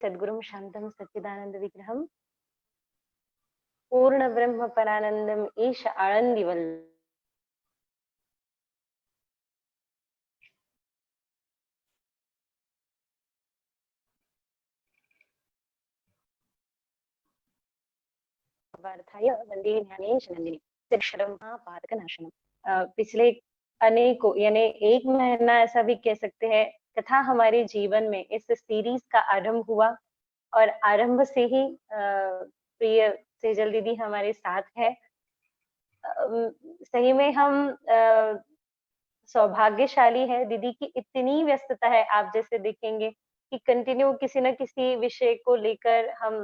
सद्गुरुं शान्तं सच्चिदानन्दविग्रहं पूर्ण ब्रह्म परानंदम ईश आनंदिवल। वार्थाय वंदे ज्ञानेश नंदिनी शिक्षरम पातक नाशनम। पिछले अनेकों यानी एक महीना ऐसा भी कह सकते हैं तथा हमारे जीवन में इस सीरीज का आरंभ हुआ और आरंभ से ही प्रिय सेजल दीदी हमारे साथ है। सही में हम सौभाग्यशाली है, दीदी की इतनी व्यस्तता है। आप जैसे देखेंगे कि कंटिन्यू किसी न किसी विषय को लेकर हम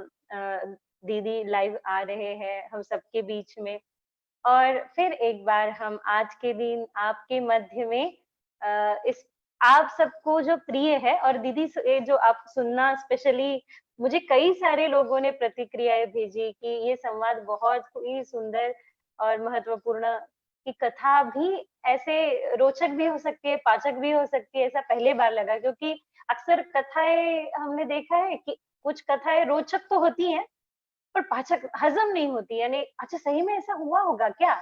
दीदी लाइव आ रहे हैं हम सबके बीच में। और फिर एक बार हम आज के दिन आपके मध्य में इस आप सबको जो प्रिय है और दीदी ये जो आप सुनना, स्पेशली मुझे कई सारे लोगों ने प्रतिक्रियाएं भेजी कि ये संवाद बहुत ही सुंदर और महत्वपूर्ण, की कथा भी ऐसे रोचक भी हो सकती है, पाचक भी हो सकती है, ऐसा पहले बार लगा। क्योंकि अक्सर कथाएं हमने देखा है कि कुछ कथाएं रोचक तो होती हैं पर पाचक हजम नहीं होती, यानी अच्छा सही में ऐसा हुआ होगा क्या?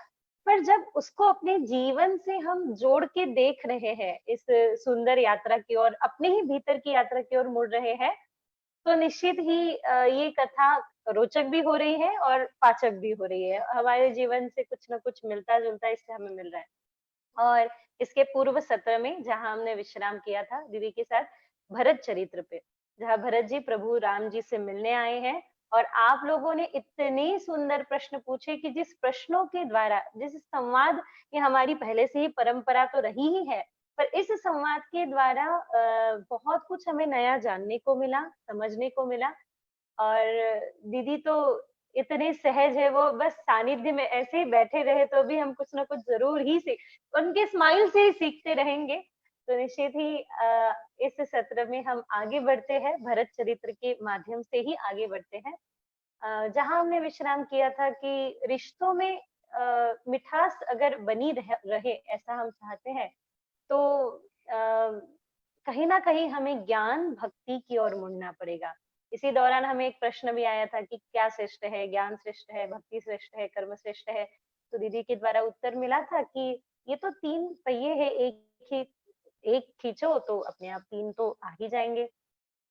पर जब उसको अपने जीवन से हम जोड़ के देख रहे हैं, इस सुंदर यात्रा की ओर, अपने ही भीतर की यात्रा की ओर मुड़ रहे हैं, तो निश्चित ही ये कथा रोचक भी हो रही है और पाचक भी हो रही है। हमारे जीवन से कुछ ना कुछ मिलता-जुलता इससे हमें मिल रहा है। और इसके पूर्व सत्र में जहाँ हमने विश्राम किया था दीदी के साथ, भरत चरित्र पे, जहाँ भरत जी प्रभु राम जी से मिलने आए हैं और आप लोगों ने इतने सुंदर प्रश्न पूछे कि जिस प्रश्नों के द्वारा, जिस संवाद, ये हमारी पहले से ही परंपरा तो रही ही है, पर इस संवाद के द्वारा बहुत कुछ हमें नया जानने को मिला, समझने को मिला। और दीदी तो इतने सहज है, वो बस सानिध्य में ऐसे ही बैठे रहे तो भी हम कुछ ना कुछ जरूर ही सीख, उनके स्माइल से ही सीखते रहेंगे। तो निश्चित ही इस सत्र में हम आगे बढ़ते हैं, भरत चरित्र के माध्यम से ही आगे बढ़ते हैं। जहाँ हमने विश्राम किया था कि रिश्तों में मिठास अगर बनी रहे ऐसा हम चाहते हैं, तो कहीं ना कहीं हमें ज्ञान भक्ति की ओर मुड़ना पड़ेगा। इसी दौरान हमें एक प्रश्न भी आया था कि क्या श्रेष्ठ है, ज्ञान श्रेष्ठ है, भक्ति श्रेष्ठ है, कर्म श्रेष्ठ है? तो दीदी के द्वारा उत्तर मिला था कि ये तो तीन पहिए है, एक खींचो तो अपने आप तीन तो आ ही जाएंगे।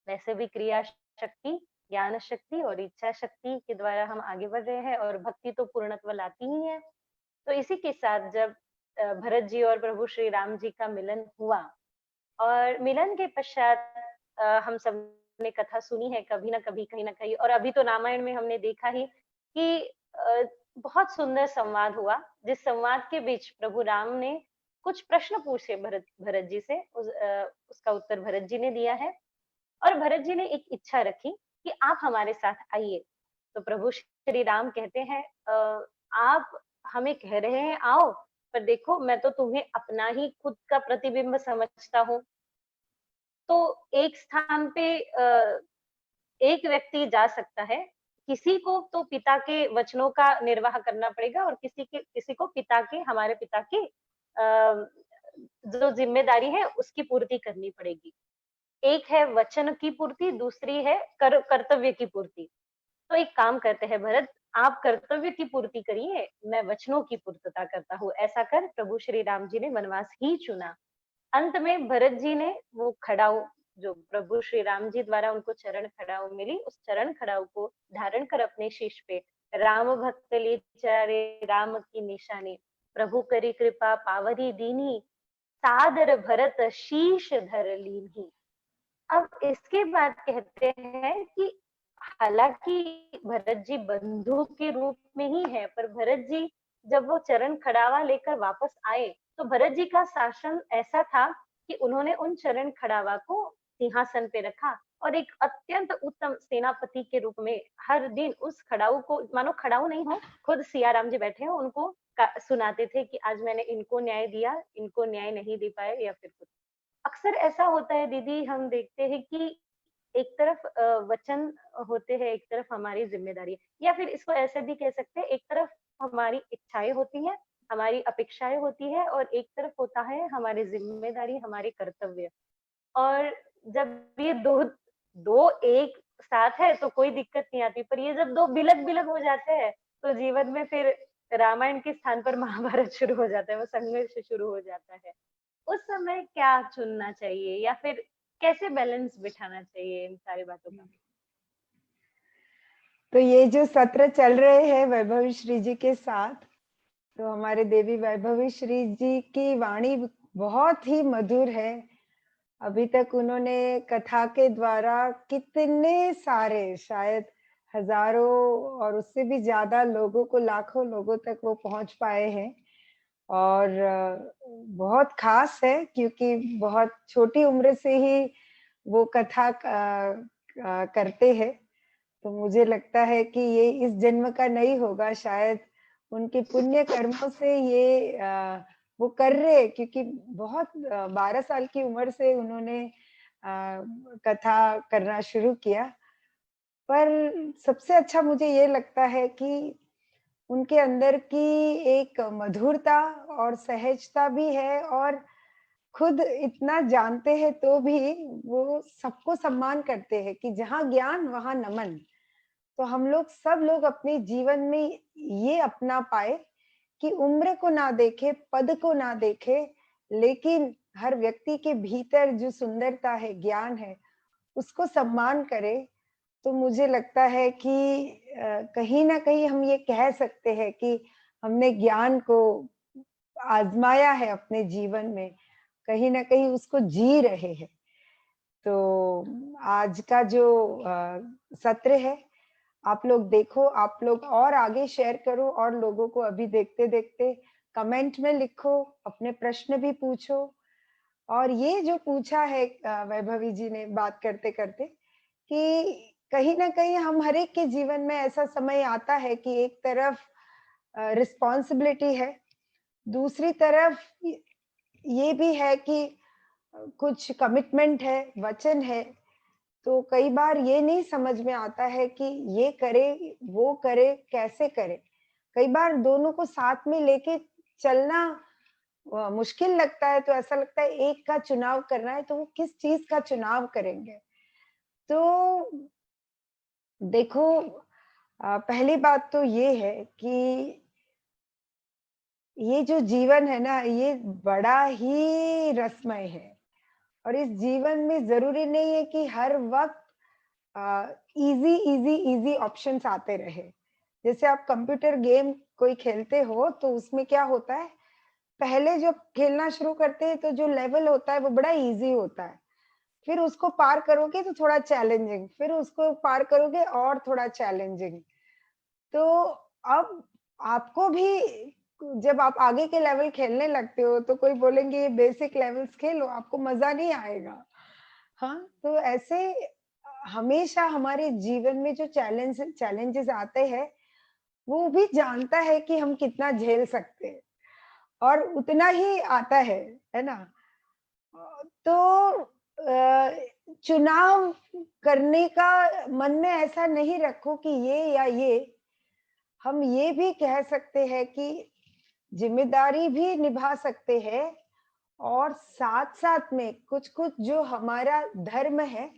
वैसे भी क्रिया शक्ति, ज्ञान शक्ति और इच्छा शक्ति के द्वारा हम आगे बढ़ रहे हैं और भक्ति तो पूर्णत्व लाती ही है। तो इसी के साथ जब भरत जी और प्रभु श्री राम जी का मिलन हुआ और मिलन के पश्चात हम सब ने कथा सुनी है कभी ना कभी, कहीं ना कहीं, और अभी तो रामायण में हमने देखा ही कि बहुत सुंदर संवाद हुआ, जिस संवाद के बीच प्रभु राम ने कुछ प्रश्न पूछे भरत जी से, उसका उत्तर भरत जी ने दिया है। और भरत जी ने एक इच्छा रखी कि आप हमारे साथ आइए। तो प्रभु श्री राम कहते हैं, आप हमें कह रहे हैं आओ, पर देखो मैं तो तुम्हें अपना ही खुद का प्रतिबिंब समझता हूँ। तो एक स्थान पे एक व्यक्ति जा सकता है, किसी को तो पिता के वचनों का निर्वाह करना पड़ेगा और किसी को पिता के, हमारे पिता के जो जिम्मेदारी है उसकी पूर्ति करनी पड़ेगी। एक है वचन की पूर्ति, दूसरी है कर्तव्य की पूर्ति। तो एक काम करते हैं भरत, आप कर्तव्य की पूर्ति करिए, मैं वचनों की पूर्तता करता हूँ। ऐसा कर प्रभु श्री राम जी ने वनवास ही चुना। अंत में भरत जी ने वो खड़ाऊ, जो प्रभु श्री राम जी द्वारा उनको चरण खड़ाऊ मिली, उस चरण खड़ाऊ को धारण कर अपने शीश पे राम भक्त ले चारे राम की निशानी, प्रभु करी कृपा पावरी दीनी, सादर भरत शीश धर लीन्ही। अब इसके बाद कहते हैं कि हालांकि भरत जी बंधु के रूप में ही है, पर भरत जी जब वो चरण खड़ावा लेकर वापस आए तो भरत जी का शासन ऐसा था कि उन्होंने उन चरण खड़ावा को सिंहासन पे रखा और एक अत्यंत उत्तम सेनापति के रूप में हर दिन उस खड़ाऊ को, मानो खड़ाऊ नहीं हो, खुद सिया राम जी बैठे हो, उनको सुनाते थे कि आज मैंने इनको न्याय दिया, इनको न्याय नहीं दे पाए, या फिर कुछ। अक्सर ऐसा होता है दीदी, हम देखते हैं कि एक तरफ वचन होते हैं, एक तरफ हमारी जिम्मेदारी है, या फिर इसको ऐसे भी कह सकते हैं, एक तरफ हमारी इच्छाएं होती हैं, हमारी अपेक्षाएं होती है, और एक तरफ होता है हमारी जिम्मेदारी, हमारे कर्तव्य। और जब ये दो दो एक साथ है तो कोई दिक्कत नहीं आती, पर ये जब 2 बिलग-बिलग हो जाते हैं, तो जीवन में फिर रामायण के स्थान पर महाभारत शुरू हो जाता है, वो संघर्ष शुरू हो जाता है। उस समय क्या चुनना चाहिए या फिर कैसे बैलेंस बिठाना चाहिए इन सारी बातों का? तो ये जो सत्र चल रहे हैं वैभवी श्री जी के साथ, तो हमारे देवी वैभवी श्री जी की वाणी बहुत ही मधुर है। अभी तक उन्होंने कथा के द्वारा कितने सारे, शायद हजारों और उससे भी ज्यादा लोगों को, लाखों लोगों तक वो पहुंच पाए हैं। और बहुत खास है क्योंकि बहुत छोटी उम्र से ही वो कथा करते हैं। तो मुझे लगता है कि ये इस जन्म का नहीं होगा, शायद उनके पुण्य कर्मों से ये वो कर रहे, क्योंकि बहुत 12 साल की उम्र से उन्होंने कथा करना शुरू किया। पर सबसे अच्छा मुझे ये लगता है कि उनके अंदर की एक मधुरता और सहजता भी है, और खुद इतना जानते हैं तो भी वो सबको सम्मान करते हैं कि जहाँ ज्ञान वहाँ नमन। तो हम लोग सब लोग अपने जीवन में ये अपना पाए कि उम्र को ना देखे, पद को ना देखे, लेकिन हर व्यक्ति के भीतर जो सुंदरता है, ज्ञान है, उसको सम्मान करे। तो मुझे लगता है कि कहीं ना कहीं हम ये कह सकते हैं कि हमने ज्ञान को आजमाया है अपने जीवन में, कहीं ना कहीं उसको जी रहे हैं। तो आज का जो सत्र है, आप लोग देखो, आप लोग और आगे शेयर करो, और लोगों को अभी देखते देखते कमेंट में लिखो, अपने प्रश्न भी पूछो। और ये जो पूछा है वैभवी जी ने बात करते करते, कि कहीं ना कहीं हम हर एक के जीवन में ऐसा समय आता है कि एक तरफ रिस्पॉन्सिबिलिटी है, दूसरी तरफ ये भी है कि कुछ कमिटमेंट है, वचन है। तो कई बार ये नहीं समझ में आता है कि ये करे, वो करे, कैसे करे। कई बार दोनों को साथ में लेके चलना मुश्किल लगता है, तो ऐसा लगता है एक का चुनाव करना है, तो वो किस चीज का चुनाव करेंगे। तो देखो, पहली बात तो ये है कि ये जो जीवन है ना, ये बड़ा ही रसमय है। और इस जीवन में जरूरी नहीं है कि हर वक्त इजी इजी इजी ऑप्शंस आते रहे। जैसे आप कंप्यूटर गेम कोई खेलते हो, तो उसमें क्या होता है, पहले जब खेलना शुरू करते हैं तो जो लेवल होता है वो बड़ा इजी होता है, फिर उसको पार करोगे तो थोड़ा चैलेंजिंग, फिर उसको पार करोगे और थोड़ा चैलेंजिंग। तो अब आपको भी, जब आप आगे के लेवल खेलने लगते हो, तो कोई बोलेंगे ये बेसिक लेवल्स खेलो, आपको मजा नहीं आएगा। हाँ, तो ऐसे हमेशा हमारे जीवन में जो चैलेंजेस आते हैं, वो भी जानता है कि हम कितना झेल सकते हैं, और उतना ही आता है ना? तो चुनाव करने का मन में ऐसा नहीं रखो कि ये या ये। हम ये भी कह सकते हैं कि जिम्मेदारी भी निभा सकते हैं, और साथ-साथ में कुछ-कुछ जो हमारा धर्म है,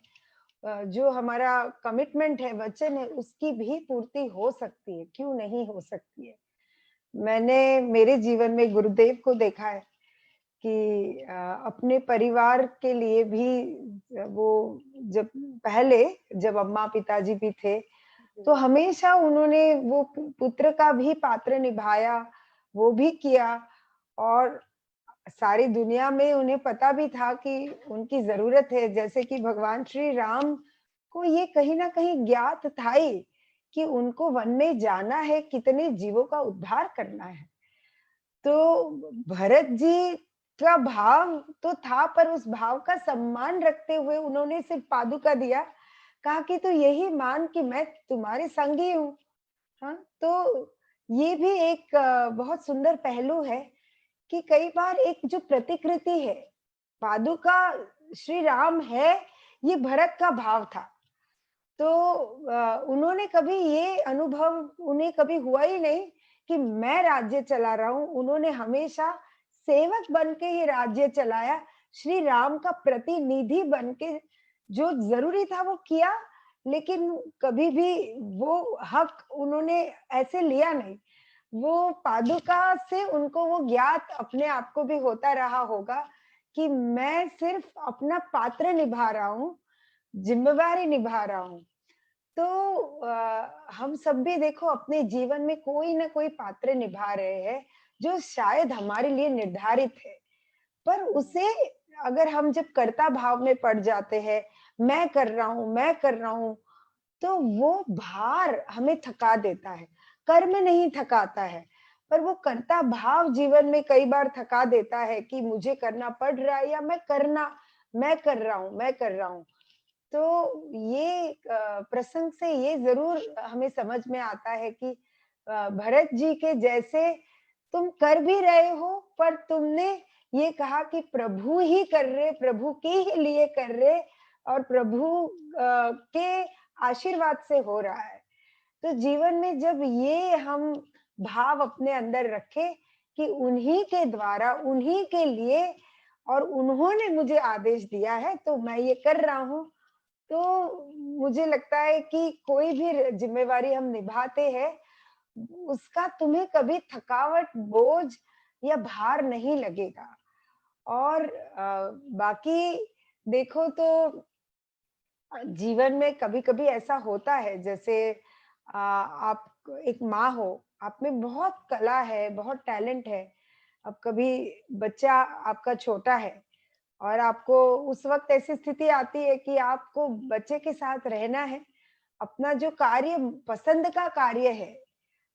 जो हमारा कमिटमेंट है, वचन है, उसकी भी पूर्ति हो सकती है, क्यों नहीं हो सकती है। मैंने मेरे जीवन में गुरुदेव को देखा है कि अपने परिवार के लिए भी वो, जब पहले, जब अम्मा पिताजी भी थे, तो जी, हमेशा उन्होंने वो पुत्र का भी पात्र निभाया, वो भी किया। और सारी दुनिया में उन्हें पता भी था कि उनकी ज़रूरत है, जैसे कि भगवान श्री राम को ये कहीं न कहीं ज्ञात था ही कि उनको वन में जाना है, कितने जीवों का उद्धार करना है। तो भरत जी का भाव तो था, पर उस भाव का सम्मान रखते हुए उन्होंने सिर्फ पादुका दिया, कहा कि तू यही मान कि मैं तुम्हारे संग ही हूँ। हाँ, तो ये भी एक बहुत सुंदर पहलू है कि कई बार एक जो प्रतिकृति है, पादुका श्री राम है, ये भरत का भाव था। तो उन्होंने कभी ये अनुभव, उन्हें कभी हुआ ही नहीं कि मैं राज्य चला रहा हूँ। उन्होंने हमेशा सेवक बन के ही राज्य चलाया, श्री राम का प्रतिनिधि बन के जो ज़रूरी था वो किया, लेकिन कभी भी वो हक उन्होंने ऐसे लिया नहीं। वो पादुका से उनको वो ज्ञात अपने आप को भी होता रहा होगा कि मैं सिर्फ अपना पात्र निभा रहा हूँ, ज़िम्मेवारी निभा रहा हूँ। तो हम सब भी देखो अपने जीवन में कोई ना कोई पात्र निभा रहे हैं, जो शायद हमारे लिए निर्धारित है। पर हुँ, उसे अगर हम जब कर्ता भाव में पड़ जाते हैं, मैं कर रहा हूँ, तो वो भार हमें थका देता है। कर्म नहीं थकाता है, पर वो कर्ता भाव जीवन में कई बार थका देता है कि मुझे करना पड़ रहा है या मैं कर रहा हूँ। तो ये प्रसंग से ये ज़रूर हमें समझ में आता है कि भरत जी के जैसे तुम कर भी रहे हो, पर तुमने ये कहा कि प्रभु ही कर रहे, प्रभु के ही लिए कर रहे और प्रभु के आशीर्वाद से हो रहा है। तो जीवन में जब ये हम भाव अपने अंदर रखें कि उन्हीं के द्वारा, उन्हीं के लिए और उन्होंने मुझे आदेश दिया है, तो मैं ये कर रहा हूँ। तो मुझे लगता है कि कोई भी ज़िम्मेवारी हम निभाते हैं, उसका तुम्हें कभी थकावट, बोझ या भार नहीं लगेगा। और बाकी देखो तो जीवन में कभी-कभी ऐसा होता है जैसे आप एक माँ हो, आप में बहुत कला है, बहुत टैलेंट है। अब कभी बच्चा आपका छोटा है और आपको उस वक़्त ऐसी स्थिति आती है कि आपको बच्चे के साथ रहना है। अपना जो कार्य पसंद का कार्य है,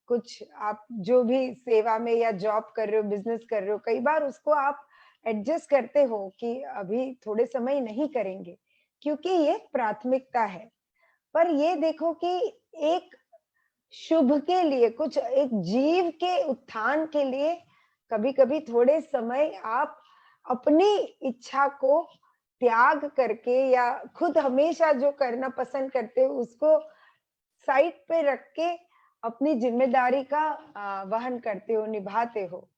कुछ आप जो भी सेवा में या जॉब कर रहे हो, बिज़नेस कर रहे हो, कई बार उसको आप एडजस्ट करते हो कि अभी थोड़े समय नहीं करेंगे, क्योंकि ये प्राथमिकता है। पर ये देखो कि एक शुभ के लिए, कुछ एक जीव के उत्थान के लिए कभी-कभी थोड़े समय आप अपनी इच्छा को त्याग करके या खुद हमेशा जो करना पसंद करते हो उसको साइड पे रख के अपनी ज़िम्मेदारी का वहन करते हो, निभाते हो।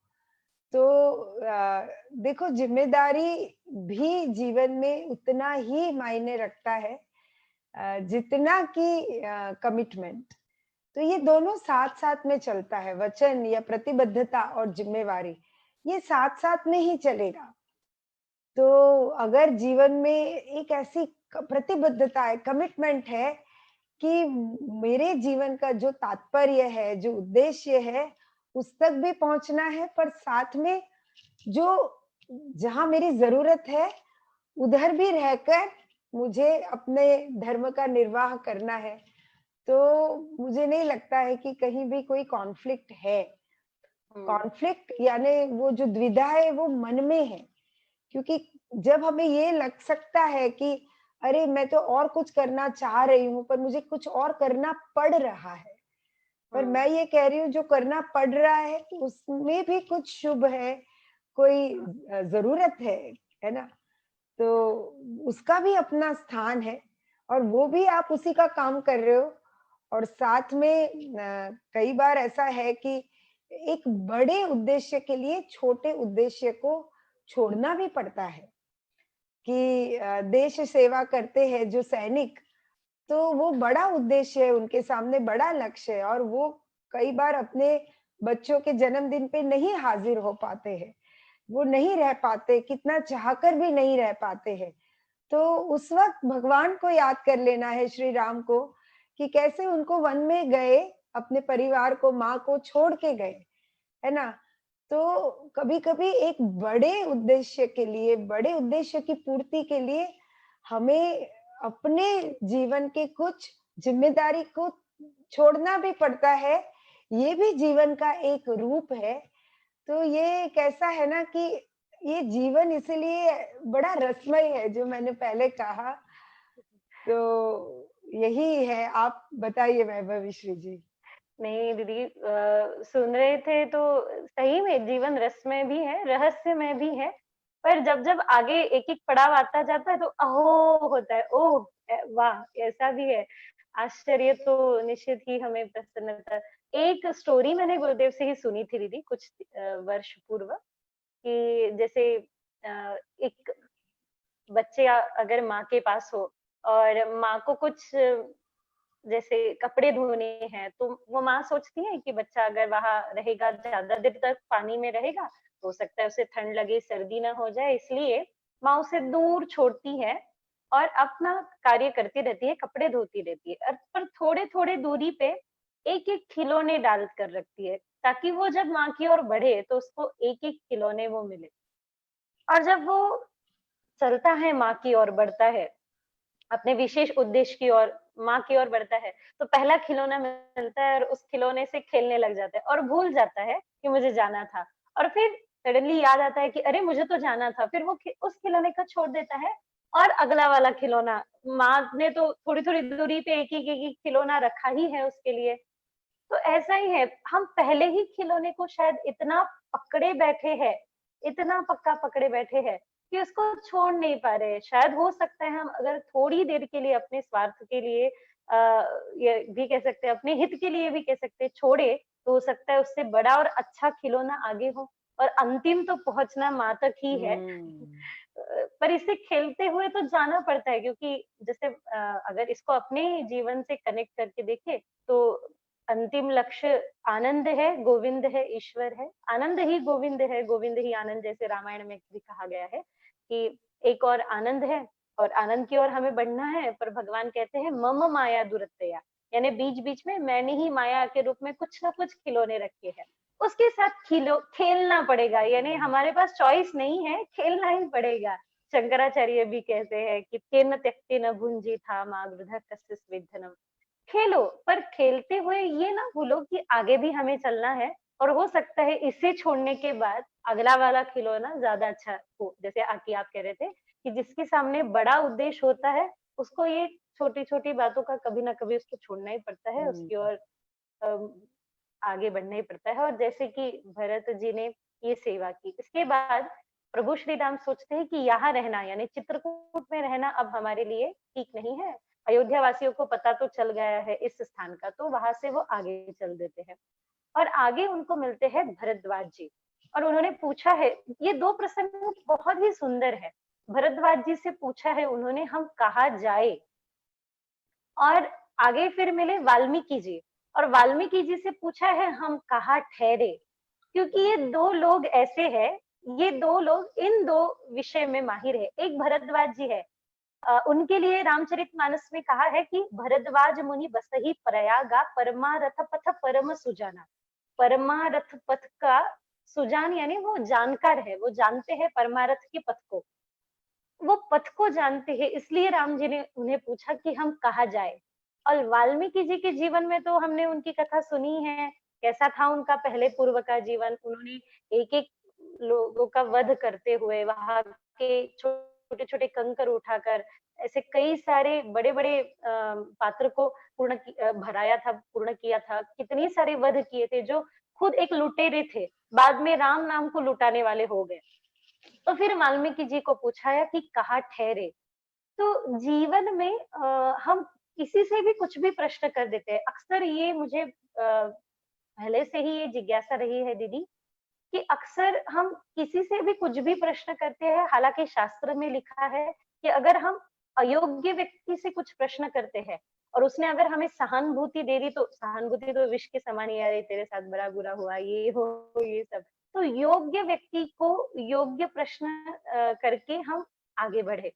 तो देखो ज़िम्मेदारी भी जीवन में उतना ही मायने रखता है जितना कि कमिटमेंट। तो ये दोनों साथ-साथ में चलता है, वचन या प्रतिबद्धता और ज़िम्मेवारी, ये साथ-साथ में ही चलेगा। तो अगर जीवन में एक ऐसी प्रतिबद्धता है, कमिटमेंट है कि मेरे जीवन का जो तात्पर्य है, जो उद्देश्य है, उस तक भी पहुँचना है, पर साथ में जो जहाँ मेरी ज़रूरत है, उधर भी रहकर मुझे अपने धर्म का निर्वाह करना है। तो मुझे नहीं लगता है कि कहीं भी कोई कॉन्फ्लिक्ट है। हुँ, कॉन्फ्लिक्ट यानी वो जो द्विधा है वो मन में है, क्योंकि जब हमें ये लग सकता है कि अरे मैं तो और कुछ करना चाह रही हूँ पर मुझे कुछ और करना पड़ रहा है। पर हुँ, मैं ये कह रही हूँ जो करना पड़ रहा है उसमें भी कुछ शुभ है, कोई ज़रूरत है ना? तो उसका भी अपना स्थान है और वो भी आप उसी का काम कर रहे हो और साथ में कई बार ऐसा है कि एक बड़े उद्देश्य के लिए छोटे उद्देश्य को छोड़ना भी पड़ता है कि देश सेवा करते हैं जो सैनिक, तो वो बड़ा उद्देश्य है, उनके सामने बड़ा लक्ष्य है और वो कई बार अपने बच्चों के जन्मदिन पे नहीं हाज़िर हो पाते हैं। वो नहीं रह पाते, कितना चाहकर भी नहीं रह पाते हैं। तो उस वक़्त भगवान को याद कर लेना है श्री राम को कि कैसे उनको वन में गए, अपने परिवार को, माँ को छोड़ के गए, है ना? तो कभी-कभी एक बड़े उद्देश्य के लिए, बड़े उद्देश्य की पूर्ति के लिए हमें अपने जीवन के कुछ ज़िम्मेदारी को छोड़ना भी पड़ता है। ये भी जीवन का एक रूप है। तो ये कैसा है ना कि ये जीवन इसीलिए बड़ा रसमय है जो मैंने पहले कहा, तो यही है। आप बताइए वैभवीश्री जी? नहीं दीदी सुन रहे थे तो सही में जीवन रसमय भी है, रहस्यमय भी है, पर जब-जब आगे एक-एक पड़ाव आता जाता है तो अहो! होता है, ओह! वाह! ऐसा भी है। आश्चर्य तो निश्चित ही हमें प्रसन्नता एक स्टोरी मैंने गुरुदेव से ही सुनी थी दीदी कुछ वर्ष पूर्व कि जैसे एक बच्चे अगर माँ के पास हो और माँ को कुछ जैसे कपड़े धोने हैं, तो वो माँ सोचती है कि बच्चा अगर वहाँ रहेगा, ज़्यादा देर तक पानी में रहेगा, हो सकता है उसे ठंड लगे, सर्दी ना हो जाए, इसलिए माँ उसे दूर छोड़ती है और अपना कार्य करती रहती है, कपड़े धोती रहती है। पर थोड़े-थोड़े दूरी पे एक-एक खिलौने डाल कर रखती है, ताकि वो जब माँ की ओर बढ़े, तो उसको एक-एक खिलौने वो मिले। और जब वो चलता है माँ की ओर, बढ़ता है, अपने विशेष उद्देश्य की ओर, माँ की ओर बढ़ता है, तो पहला खिलौना मिलता है और उस खिलौने से खेलने लग जाता है और भूल जाता है कि मुझे जाना था। और फिर सडनली याद आता है कि अरे! मुझे तो जाना था। फिर वो उस खिलौने को छोड़ देता है और अगला वाला खिलौना, माँ ने तो थोड़ी-थोड़ी दूरी पे एक-एक, एक-एक खिलौना रखा ही है उसके लिए। तो ऐसा ही है, हम पहले ही खिलौने को शायद इतना पकड़े बैठे हैं, इतना पक्का पकड़े बैठे हैं कि उसको छोड़ नहीं पा रहे हैं। शायद हो सकता है हम अगर थोड़ी देर के लिए अपने स्वार्थ के लिए ये भी कह सकते हैं, अपने हित के लिए भी कह सकते हैं, छोड़े, तो हो सकता है उससे बड़ा और अच्छा खिलौना आगे हो और अंतिम तो पहुँचना माँ तक ही है। हुँ। पर इससे खेलते हुए तो जाना पड़ता है, क्योंकि जैसे अगर इसको अपने जीवन से कनेक्ट करके देखें, तो अंतिम लक्ष्य आनंद है, गोविंद है, ईश्वर है। आनंद ही गोविंद है, गोविंद ही आनंद, जैसे रामायण में भी कहा गया है कि एक और आनंद है और आनंद की ओर हमें बढ़ना है, पर भगवान कहते हैं मम माया दुरत्यया, यानी बीच-बीच में मैंने ही माया के रूप में कुछ ना कुछ खिलौने रखे हैं। उसके साथ खेलना पड़ेगा, यानी हमारे पास चॉइस नहीं है, खेलना ही पड़ेगा। शंकराचार्य भी कहते हैं कि तेन त्यक्तेन भुंजीथा मा गृधः कस्य स्वेद्धनम्। खेलो, पर खेलते हुए ये ना भूलो कि आगे भी हमें चलना है और हो सकता है इसे छोड़ने के बाद अगला वाला खिलौना ज़्यादा अच्छा हो। जैसे आप कह रहे थे कि जिसके सामने बड़ा उद्देश्य होता है, उसको ये छोटी-छोटी बातों का कभी ना कभी उसको छोड़ना ही पड़ता है, हुँ। उसकी ओर अम, आगे बढ़ना ही पड़ता है। और जैसे कि भरत जी ने ये सेवा की, इसके बाद प्रभु श्री राम सोचते हैं कि यहाँ रहना, यानी चित्रकूट में रहना अब हमारे लिए ठीक नहीं है। अयोध्या वासियों को पता तो चल गया है इस स्थान का, तो वहां से वो आगे चल देते हैं और आगे उनको मिलते हैं भरद्वाज जी। और उन्होंने पूछा है, ये दो प्रसंग बहुत ही सुंदर है। भरद्वाज जी से पूछा है उन्होंने, हम कहाँ जाए। और आगे फिर मिले वाल्मीकि जी, और वाल्मीकि जी से पूछा है हम कहाँ ठहरे, क्योंकि ये दो लोग ऐसे हैं, ये दो लोग इन दो विषय में माहिर है। एक भरद्वाज जी है, उनके लिए रामचरितमानस में कहा है कि भरद्वाज मुनि बसहि प्रयागा परमारथ पथ परम सुजाना। परमारथ पथ का सुजान यानी वो जानकार है, वो जानते हैं परमारथ के पथ को, वो पथ को जानते हैं, इसलिए राम जी ने उन्हें पूछा कि हम कहाँ जाए। और वाल्मीकि जी के जीवन में तो हमने उनकी कथा सुनी है, कैसा था उनका पहले पूर्व का जीवन। उन्होंने एक-एक लोगों का वध करते हुए, वहां के छोटे-छोटे कंकर उठाकर ऐसे कई सारे बड़े-बड़े पात्र को भराया था, पूर्ण किया था। कितने सारे वध किए थे, जो खुद एक लुटेरे थे, बाद में राम नाम को लुटाने वाले हो गए। तो फिर वाल्मीकि जी को पूछा कि कहाँ ठहरे। तो जीवन में हम किसी से भी कुछ भी प्रश्न कर देते हैं। अक्सर ये मुझे पहले से ही ये जिज्ञासा रही है दीदी, कि अक्सर हम किसी से भी कुछ भी प्रश्न करते हैं, हालांकि शास्त्र में लिखा है कि अगर हम अयोग्य व्यक्ति से कुछ प्रश्न करते हैं और उसने अगर हमें सहानुभूति दे दी, तो सहानुभूति तो विष के समान ही, अरे तेरे साथ बड़ा बुरा हुआ, ये हो ये सब। तो योग्य व्यक्ति को योग्य प्रश्न करके हम आगे बढ़े।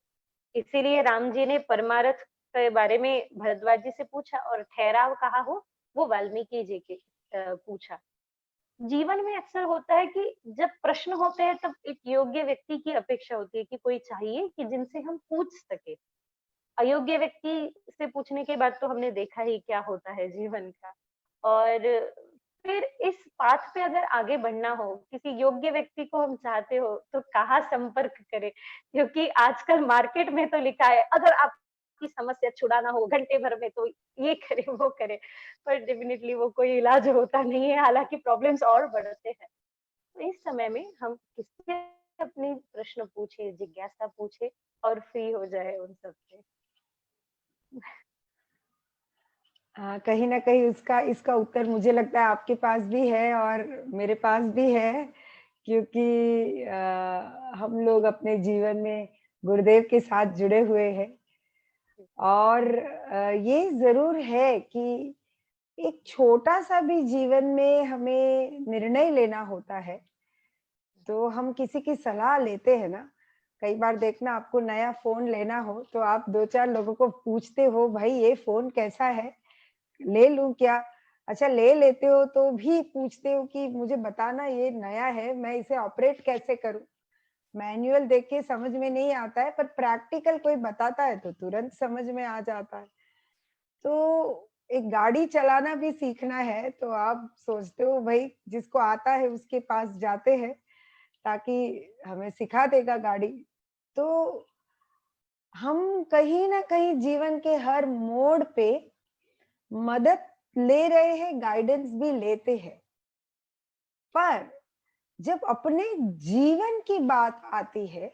इसीलिए राम जी ने परमारथ के बारे में भरद्वाज जी से पूछा और ठहराव कहाँ हो, वो वाल्मीकि जी के पूछा। जीवन में अक्सर होता है कि जब प्रश्न होते हैं, तब एक योग्य व्यक्ति की अपेक्षा होती है कि कोई चाहिए कि जिनसे हम पूछ सके। अयोग्य व्यक्ति से पूछने के बाद तो हमने देखा ही क्या होता है जीवन का। और फिर इस पाथ पे अगर आगे बढ़ना हो, किसी योग्य व्यक्ति को हम चाहते हो, तो कहाँ संपर्क करें? क्योंकि आजकल मार्केट में तो लिखा है, अगर आपकी समस्या छुड़ाना हो घंटे भर में, तो ये करें, वो करें। पर डेफिनिटली वो कोई इलाज होता नहीं है, हालाँकि प्रॉब्लम्स और बढ़ते हैं। तो इस समय में हम किससे अपने प्रश्न पूछे, जिज्ञासा पूछे और फ्री हो जाए उन सब से। हाँ, कहीं न कहीं उसका इसका उत्तर मुझे लगता है आपके पास भी है और मेरे पास भी है, क्योंकि हम लोग अपने जीवन में गुरुदेव के साथ जुड़े हुए हैं। और ये ज़रूर है कि एक छोटा-सा भी जीवन में हमें निर्णय लेना होता है, तो हम किसी की सलाह लेते हैं ना, कई बार देखना आपको नया फ़ोन लेना हो, तो आप 2-4 लोगों को पूछते हो, "भई ये फ़ोन कैसा है? ले लूँ क्या?" अच्छा ले लेते हो तो भी पूछते हो कि मुझे बताना ये नया है, मैं इसे ऑपरेट कैसे करूँ? मैनुअल देख के समझ में नहीं आता है, पर प्रैक्टिकल कोई बताता है तो तुरंत समझ में आ जाता है। तो एक गाड़ी चलाना भी सीखना है, तो आप सोचते हो भई जिसको आता है उसके पास जाते हैं, ताकि हमें सिखा देगा गाड़ी। तो हम कहीं न कहीं जीवन के हर मोड़ पे मदद ले रहे हैं, गाइडेंस भी लेते हैं। पर जब अपने जीवन की बात आती है,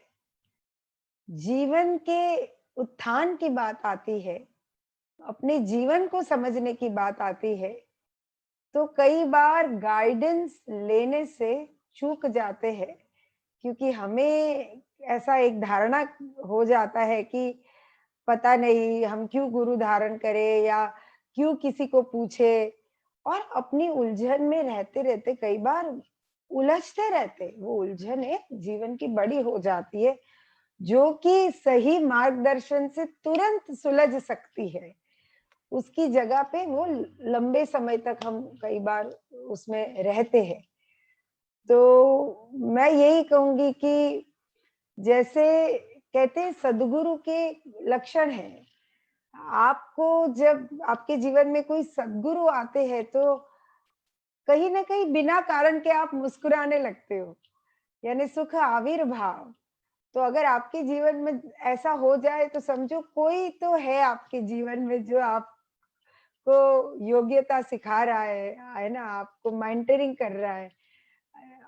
जीवन के उत्थान की बात आती है, अपने जीवन को समझने की बात आती है, तो कई बार गाइडेंस लेने से चूक जाते हैं, क्योंकि हमें ऐसा एक धारणा हो जाता है कि पता नहीं हम क्यों गुरु धारण करें या क्यों किसी को पूछे, और अपनी उलझन में रहते-रहते कई बार उलझते रहते। वो उलझन एक जीवन की बड़ी हो जाती है, जो कि सही मार्गदर्शन से तुरंत सुलझ सकती है। उसकी जगह पे वो लंबे समय तक हम कई बार उसमें रहते हैं। तो मैं यही कहूँगी कि जैसे कहते हैं सद्गुरु के लक्षण हैं। आपको जब आपके जीवन में कोई सद्गुरु आते हैं तो कहीं न कहीं बिना कारण के आप मुस्कुराने लगते हो, यानी सुख आविर्भाव। तो अगर आपके जीवन में ऐसा हो जाए तो समझो कोई तो है आपके जीवन में जो आपको योग्यता सिखा रहा है ना? आपको मेंटरिंग कर रहा है।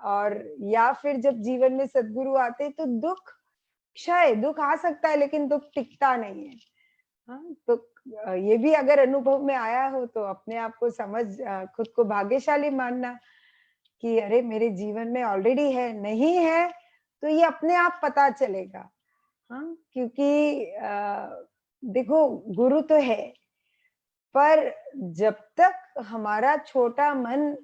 और या फिर जब जीवन में सद्गुरु आते हैं तो दुःख आ सकता है लेकिन दुःख टिकता नहीं है। हाँ, तो ये भी अगर अनुभव में आया हो तो अपने आप को खुद को भाग्यशाली मानना कि अरे मेरे जीवन में ऑलरेडी है, नहीं है तो ये अपने आप पता चलेगा। हाँ, क्योंकि देखो गुरु तो है, पर जब तक हमारा छोटा मन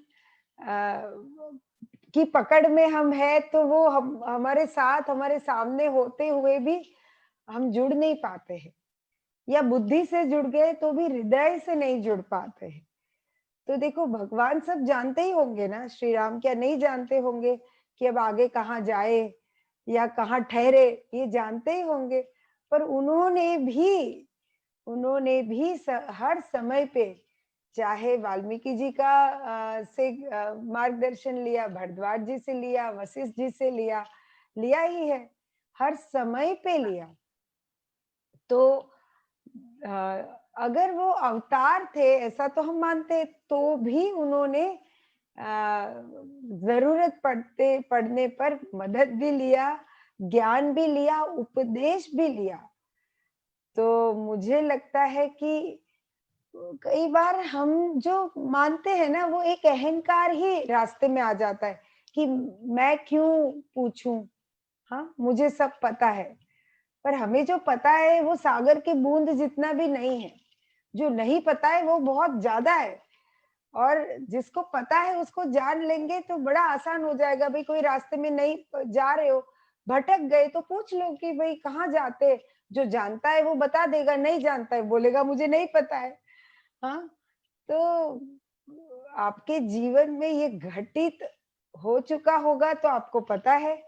की पकड़ में हम हैं तो वो हम हमारे साथ हमारे सामने होते हुए भी हम जुड़ नहीं पाते हैं, या बुद्धि से जुड़ गए तो भी हृदय से नहीं जुड़ पाते हैं। तो देखो भगवान सब जानते ही होंगे ना, श्री राम क्या नहीं जानते होंगे कि अब आगे कहाँ जाए या कहाँ ठहरे, ये जानते ही होंगे। पर उन्होंने भी हर समय पे चाहे वाल्मीकि जी का मार्गदर्शन लिया, भरद्वाज जी से लिया, वशिष्ठ जी से लिया, लिया ही है, हर समय पे लिया। तो अ, अगर वो अवतार थे ऐसा तो हम मानते हैं, तो भी उन्होंने ज़रूरत पड़ने पर मदद भी लिया, ज्ञान भी लिया, उपदेश भी लिया। तो मुझे लगता है कि कई बार हम जो मानते हैं ना वो एक अहंकार ही रास्ते में आ जाता है कि मैं क्यों पूछूं, हाँ मुझे सब पता है। पर हमें जो पता है वो सागर की बूंद जितना भी नहीं है, जो नहीं पता है वो बहुत ज्यादा है। और जिसको पता है उसको जान लेंगे तो बड़ा आसान हो जाएगा। भाई कोई रास्ते में नहीं जा रहे हो, भटक गए तो पूछ लो कि भाई कहाँ जाते, जो जानता है वो बता देगा, नहीं जानता है बोलेगा मुझे नहीं पता है। हाँ, तो आपके जीवन में ये घटित हो चुका होगा तो आपको पता है,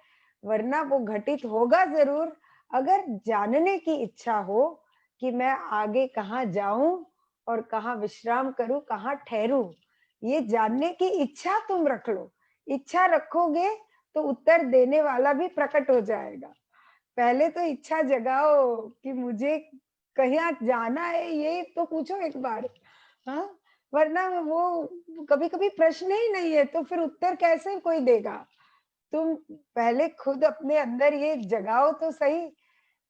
वरना वो घटित होगा ज़रूर। अगर जानने की इच्छा हो कि मैं आगे कहाँ जाऊँ और कहाँ विश्राम करूँ, कहाँ ठहरूँ, ये जानने की इच्छा तुम रख लो। इच्छा रखोगे तो उत्तर देने वाला भी प्रकट हो जाएगा। पहले तो इच्छा जगाओ कि मुझे कहीं जाना है, ये तो पूछो एक बार। हाँ, वरना वो कभी-कभी प्रश्न ही नहीं है तो फिर उत्तर कैसे कोई देगा। तुम पहले खुद अपने अंदर ये जगाओ तो सही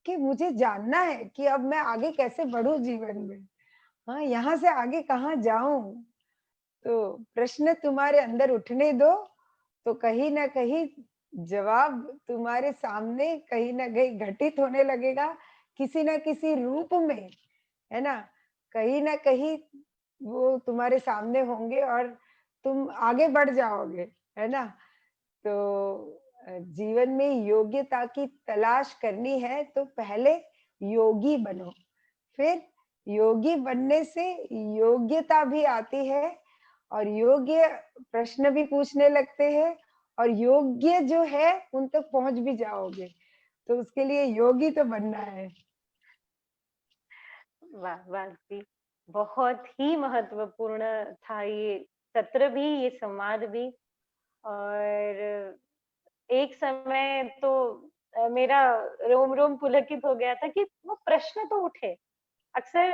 कि मुझे जानना है कि अब मैं आगे कैसे बढ़ूं जीवन में। हाँ, यहाँ से आगे कहाँ जाऊं। तो प्रश्न तुम्हारे अंदर उठने दो, तो कहीं न कहीं जवाब तुम्हारे सामने कहीं न कहीं घटित होने लगेगा, किसी न किसी रूप में। है ना? कहीं न कहीं वो तुम्हारे सामने होंगे और तुम आगे बढ़ जाओगे, है ना? तो जीवन में योग्यता की तलाश करनी है तो पहले योगी बनो, फिर योगी बनने से योग्यता भी आती है और योग्य प्रश्न भी पूछने लगते हैं और योग्य जो है उन तक पहुँच भी जाओगे। तो उसके लिए योगी तो बनना है। वाह! वाक़ई बहुत ही महत्वपूर्ण था ये सत्र भी, ये संवाद भी। और एक समय तो मेरा रोम-रोम पुलकित हो गया था कि वो प्रश्न तो उठे। अक्सर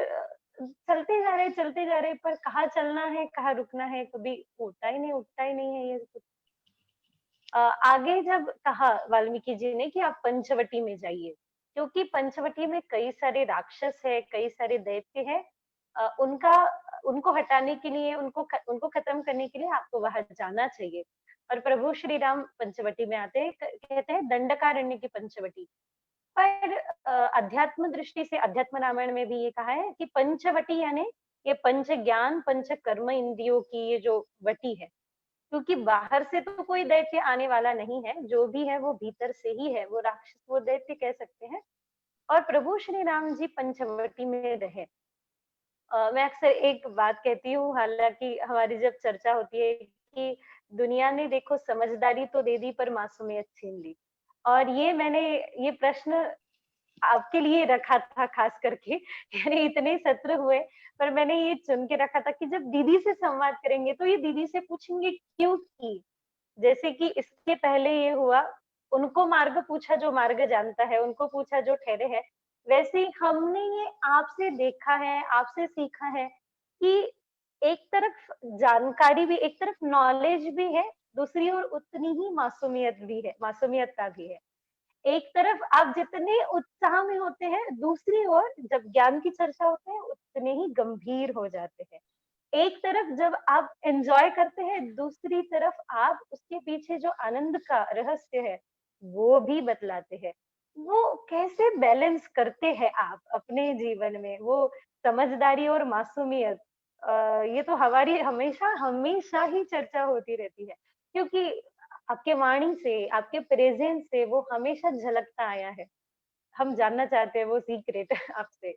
चलते जा रहे हैं, पर कहाँ चलना है, कहाँ रुकना है, कभी होता ही नहीं, उठता ही नहीं है ये कुछ। आगे जब कहा वाल्मीकि जी ने कि आप पंचवटी में जाइए, क्योंकि पंचवटी में कई सारे राक्षस हैं, कई सारे दैत्य हैं। उनका उनको हटाने के लिए, उनको खत्म करने के लिए आपको वहां जाना चाहिए। और प्रभु श्री राम पंचवटी में आते हैं, कहते हैं दंडकारण्य की पंचवटी। पर अध्यात्म दृष्टि से अध्यात्म रामायण में भी ये कहा है कि पंचवटी यानी ये पंच ज्ञान पंच कर्म इंद्रियों की ये जो वटी है, क्योंकि बाहर से तो कोई दैत्य आने वाला नहीं है, जो भी है वो भीतर से ही है, वो राक्षस वो दैत्य कह सकते हैं। और प्रभु श्री राम जी पंचवटी में रहे। मैं अक्सर एक बात कहती हूँ, हालांकि हमारी जब चर्चा होती है कि दुनिया ने देखो समझदारी तो दे दी पर मासूमियत छीन ली। और ये मैंने ये प्रश्न आपके लिए रखा था खास करके, यानी इतने सत्र हुए, पर मैंने ये चुन के रखा था कि जब दीदी से संवाद करेंगे तो ये दीदी से पूछेंगे क्यों की। जैसे कि इसके पहले ये हुआ, उनको मार्ग पूछा जो मार्ग जानता है, उनको पूछा जो ठहरे है। वैसे ही हमने ये आपसे देखा है, आपसे सीखा है कि एक तरफ जानकारी भी, एक तरफ नॉलेज भी है, दूसरी ओर उतनी ही मासूमियत भी है, मासूमियतता भी है। एक तरफ आप जितने उत्साह में होते हैं, दूसरी ओर जब ज्ञान की चर्चा होते हैं, उतने ही गंभीर हो जाते हैं। एक तरफ जब आप एन्जॉय करते हैं, दूसरी तरफ आप उसके पीछे जो आनंद का रहस्य है, वो भी बतलाते हैं। वो कैसे बैलेंस करते हैं आप अपने जीवन में? वो समझदारी और मासूमियत, ये तो हमारी हमेशा हमेशा ही चर्चा होती रहती है, क्योंकि आपके वाणी से, आपके प्रेज़ेंस से वो हमेशा झलकता आया है। हम जानना चाहते हैं वो सीक्रेट आपसे।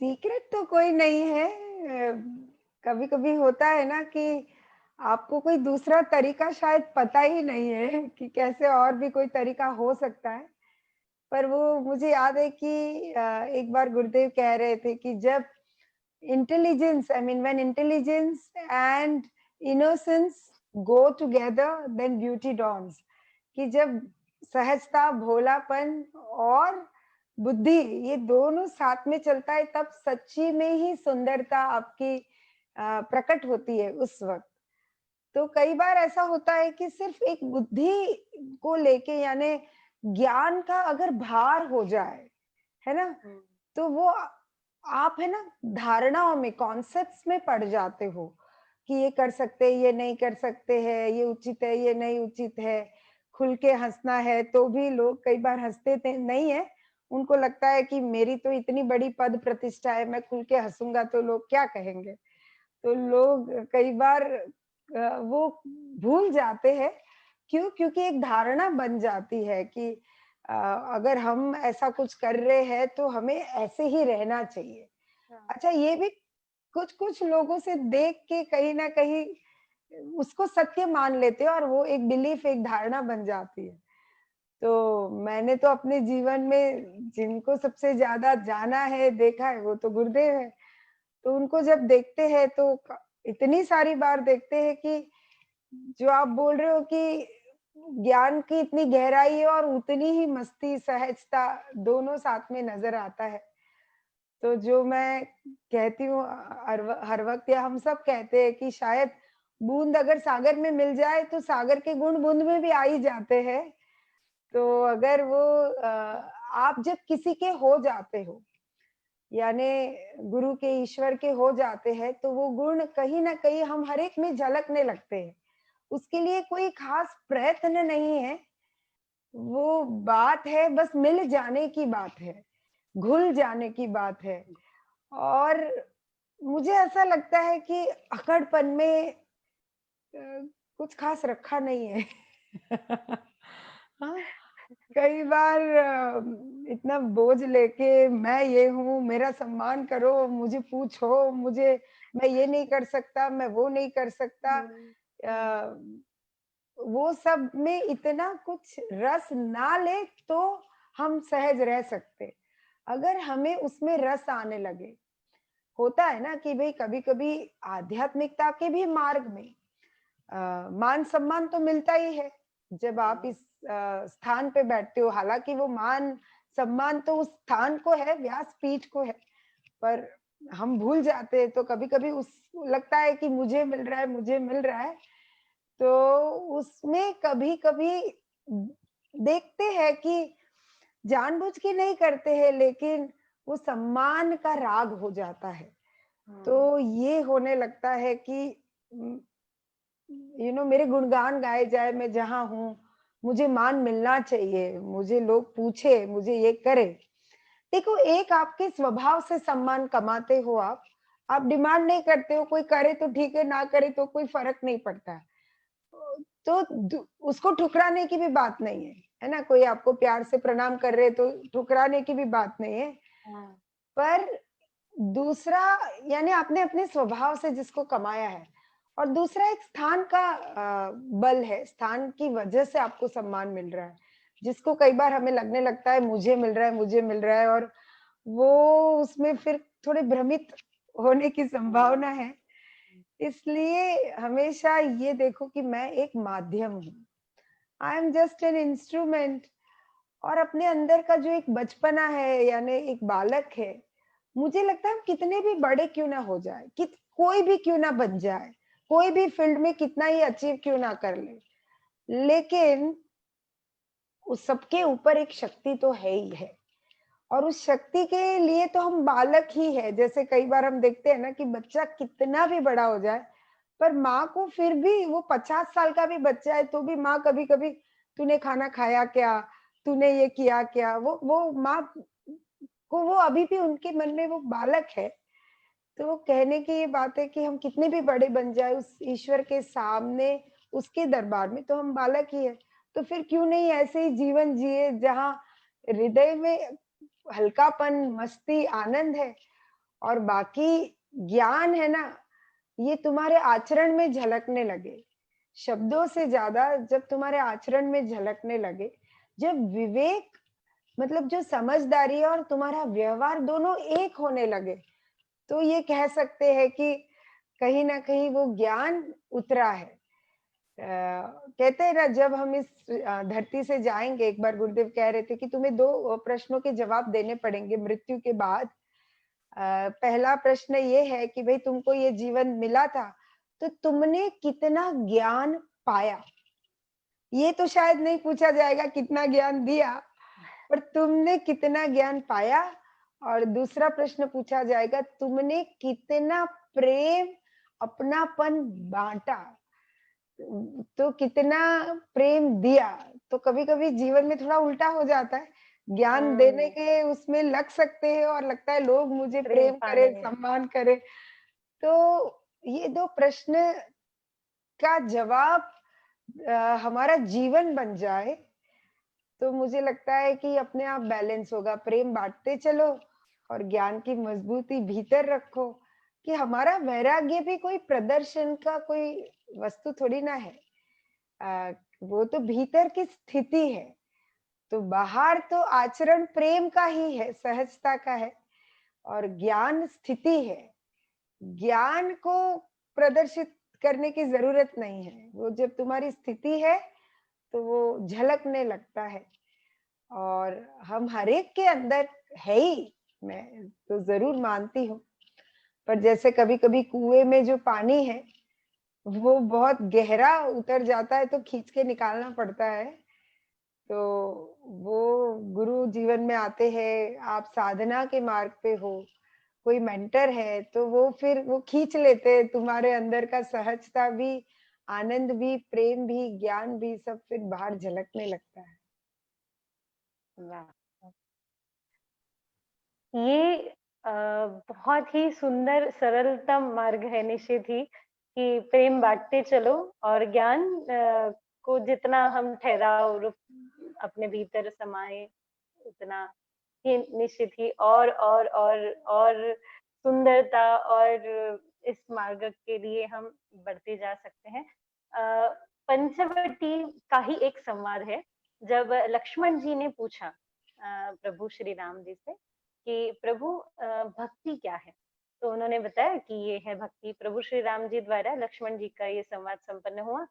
सीक्रेट तो कोई नहीं है। कभी-कभी होता है ना कि आपको कोई दूसरा तरीका शायद पता ही नहीं है कि कैसे और भी कोई तरीका हो सकता है। पर वो मुझे याद है कि एक बार गुरुदेव कह रहे थे कि जब intelligence I mean when intelligence and innocence go together then beauty dawns, कि जब सहजता, भोलापन और बुद्धि ये दोनों साथ में चलता है तब सच्ची में ही सुंदरता आपकी प्रकट होती है उस वक़्त। तो कई बार ऐसा होता है कि सिर्फ़ एक बुद्धि को लेके यानी ज्ञान का अगर भार हो जाए, है ना? हुँ, तो वो आप है ना धारणाओं में, कॉन्सेप्ट्स में पड़ जाते हो कि ये कर सकते हैं, ये नहीं कर सकते हैं, ये उचित है, ये नहीं उचित है। खुल के हँसना है तो भी लोग कई बार हँसते थे नहीं है। उनको लगता है कि मेरी तो इतनी बड़ी पद प्रतिष्ठा है, मैं खुल के हँसूँगा तो लोग क्या कहेंगे? तो लोग कई बार वो भूल जाते हैं। क्यों? क्योंकि एक धारणा बन जाती है कि अ, अगर हम ऐसा कुछ कर रहे हैं तो हमें ऐसे ही रहना चाहिए। हाँ। अच्छा ये भी कुछ-कुछ लोगों से देख के कहीं न कहीं उसको सत्य मान लेते हैं और वो एक बिलीफ, एक धारणा बन जाती है। तो मैंने तो अपने जीवन में जिनको सबसे ज़्यादा जाना है, देखा है, वो तो गुरुदेव हैं। तो उनको जब देखते हैं तो इतनी सारी बार देखते हैं कि जो आप बोल रहे हो कि ज्ञान की इतनी गहराई है और उतनी ही मस्ती, सहजता दोनों साथ में नज़र आता है। तो जो मैं कहती हूँ हर वक़्त या हम सब कहते हैं कि शायद बूँद अगर सागर में मिल जाए तो सागर के गुण बूँद में भी आ ही जाते हैं। तो अगर वो आप जब किसी के हो जाते हो, यानी गुरु के, ईश्वर के हो जाते हैं, तो वो गुण कहीं न कहीं हम हर एक में झलकने लगते हैं। उसके लिए कोई ख़ास प्रयत्न नहीं है, वो बात है बस मिल जाने की बात है। घुल जाने की बात है। और मुझे ऐसा लगता है कि अकड़पन में कुछ खास रखा नहीं है। हाँ, कई बार इतना बोझ लेके मैं ये हूँ, मेरा सम्मान करो, मुझे पूछो, मुझे मैं ये नहीं कर सकता, मैं वो नहीं कर सकता। हुँ, अ, वो सब में इतना कुछ रस ना ले तो हम सहज रह सकते। अगर हमें उसमें रस आने लगे, होता है ना कि भई कभी-कभी आध्यात्मिकता के भी मार्ग में मान-सम्मान तो मिलता ही है, जब आप इस स्थान पे बैठते हो। हालाँकि वो मान-सम्मान तो उस स्थान को है, व्यासपीठ को है, पर हम भूल जाते हैं, तो कभी-कभी उस लगता है कि मुझे मिल रहा है, मुझे मिल रहा है, तो उसमें कभी-कभी देखते हैं कि जानबूझ के नहीं करते हैं, लेकिन वो सम्मान का राग हो जाता है। हुँ, तो ये होने लगता है कि उम, मेरे गुणगान गाए जाए, मैं जहाँ हूँ, मुझे मान मिलना चाहिए, मुझे लोग पूछे, मुझे ये करे। देखो, एक आपके स्वभाव से सम्मान कमाते हो आप डिमांड नहीं करते हो, कोई करे तो ठीक है, ना करे तो कोई फ़र्क नहीं पड़ता। तो उसको ठुकराने की भी बात नहीं है ना? कोई आपको प्यार से प्रणाम कर रहे तो ठुकराने की भी बात नहीं है। हाँ, पर दूसरा, यानी आपने अपने स्वभाव से जिसको कमाया है, और दूसरा एक स्थान का बल है, स्थान की वजह से आपको सम्मान मिल रहा है, जिसको कई बार हमें लगने लगता है मुझे मिल रहा है, मुझे मिल रहा है, और वो उसमें फिर थोड़े भ्रमित होने की संभावना है। इसलिए हमेशा ये देखो कि मैं एक माध्यम हूँ। I am just an instrument. और अपने अंदर का जो एक बचपना है, यानी एक बालक है, मुझे लगता है हम कितने भी बड़े क्यों ना हो जाए, कि कोई भी क्यों ना बन जाए, कोई भी फील्ड में कितना ही अचीव क्यों ना कर ले, लेकिन उस सबके ऊपर एक शक्ति तो है ही है। और उस शक्ति के लिए तो हम बालक ही है। जैसे कई बार हम देखते हैं ना कि बच्चा कितना भी बड़ा हो जाए, पर माँ को फिर भी, वो 50 साल का भी बच्चा है तो भी माँ कभी-कभी, तूने खाना खाया क्या? तूने ये किया क्या? वो माँ को, वो अभी भी उनके मन में वो बालक है। तो कहने की ये बात है कि हम कितने भी बड़े बन जाए उस ईश्वर के सामने, उसके दरबार में तो हम बालक ही है। तो फिर क्यों नहीं ऐसे ही जीवन जिए जहाँ हृदय में हल्कापन, मस्ती, आनंद है, और बाकी ज्ञान है ना, ये तुम्हारे आचरण में झलकने लगे। शब्दों से ज़्यादा जब तुम्हारे आचरण में झलकने लगे, जब विवेक, मतलब जो समझदारी और तुम्हारा व्यवहार दोनों एक होने लगे, तो ये कह सकते हैं कि कहीं न कहीं वो ज्ञान उतरा है। कहते हैं ना, जब हम इस धरती से जाएँगे, एक बार गुरुदेव कह रहे थे कि तुम्हें 2 प्रश्नों के जवाब देने पड़ेंगे मृत्यु के बाद। पहला प्रश्न ये है कि भई तुमको ये जीवन मिला था, तो तुमने कितना ज्ञान पाया? ये तो शायद नहीं पूछा जाएगा कितना ज्ञान दिया, पर तुमने कितना ज्ञान पाया? और दूसरा प्रश्न पूछा जाएगा, तुमने कितना प्रेम, अपनापन बाँटा? तो कितना प्रेम दिया? तो कभी-कभी जीवन में थोड़ा उल्टा हो जाता है। ज्ञान देने हुँ, के उसमें लग सकते हैं और लगता है लोग मुझे प्रेम प्रेम पाने करें, में। सम्मान करें। तो ये 2 प्रश्न का जवाब हमारा जीवन बन जाए, तो मुझे लगता है कि अपने आप बैलेंस होगा। प्रेम बाँटते चलो और ज्ञान की मज़बूती भीतर रखो, कि हमारा वैराग्य भी कोई प्रदर्शन का कोई वस्तु थोड़ी ना है। अ, वो तो भीतर की स्थिति है। तो बाहर तो आचरण प्रेम का ही है, सहजता का है, और ज्ञान स्थिति है। ज्ञान को प्रदर्शित करने की ज़रूरत नहीं है। वो जब तुम्हारी स्थिति है, तो वो झलकने लगता है। और हम हर एक के अंदर है ही, मैं तो ज़रूर मानती हूँ। पर जैसे कभी-कभी कुएँ में जो पानी है, वो बहुत गहरा उतर जाता है तो खींच के निकालना पड़ता है। तो वो गुरु जीवन में आते हैं, आप साधना के मार्ग पे हो, कोई मेंटर है, तो वो फिर वो खींच लेते हैं तुम्हारे अंदर का सहजता भी, आनंद भी, प्रेम भी, ज्ञान भी, सब फिर बाहर झलकने लगता है। वाह! ये बहुत ही सुंदर सरलतम मार्ग है निश्चित ही, कि प्रेम बाँटते चलो और ज्ञान को जितना हम ठहराव रूप अपने भीतर समाए, उतना ही निश्चित ही और सुंदरता और इस मार्ग के लिए हम बढ़ते जा सकते हैं। पंचवटी का ही एक संवाद है, जब लक्ष्मण जी ने पूछा प्रभु श्री राम जी से कि प्रभु भक्ति क्या है? तो उन्होंने बताया कि ये है भक्ति। प्रभु श्री राम जी द्वारा लक्ष्मण जी का ये संवाद संपन्न हुआ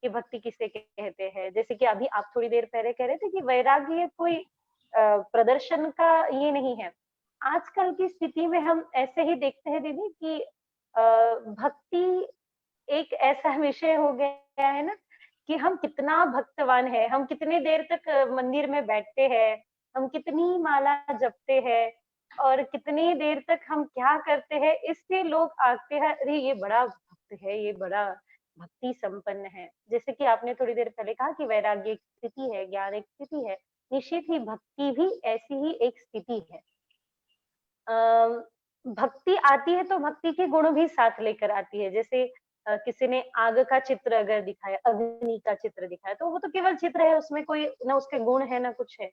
कि भक्ति किसे कहते हैं। जैसे कि अभी आप थोड़ी देर पहले कह रहे थे कि वैराग्य कोई प्रदर्शन का ये नहीं है। आजकल की स्थिति में हम ऐसे ही देखते हैं दीदी कि भक्ति एक ऐसा विषय हो गया है ना कि हम कितना भक्तवान है, हम कितनी देर तक मंदिर में बैठते हैं, हम कितनी माला जपते हैं और कितनी देर तक हम क्या करते हैं, इससे लोग आते हैं, अरे ये बड़ा भक्त है, ये बड़ा भक्ति संपन्न है। जैसे कि आपने थोड़ी देर पहले कहा कि वैराग्य एक स्थिति है, ज्ञान एक स्थिति है, निश्चित ही भक्ति भी ऐसी ही एक स्थिति है। भक्ति आती है तो भक्ति के गुण भी साथ लेकर आती है। जैसे किसी ने आग का चित्र अगर दिखाया, अग्नि का चित्र दिखाया, तो वो तो केवल चित्र है, उसमें कोई ना उसके गुण है ना कुछ है।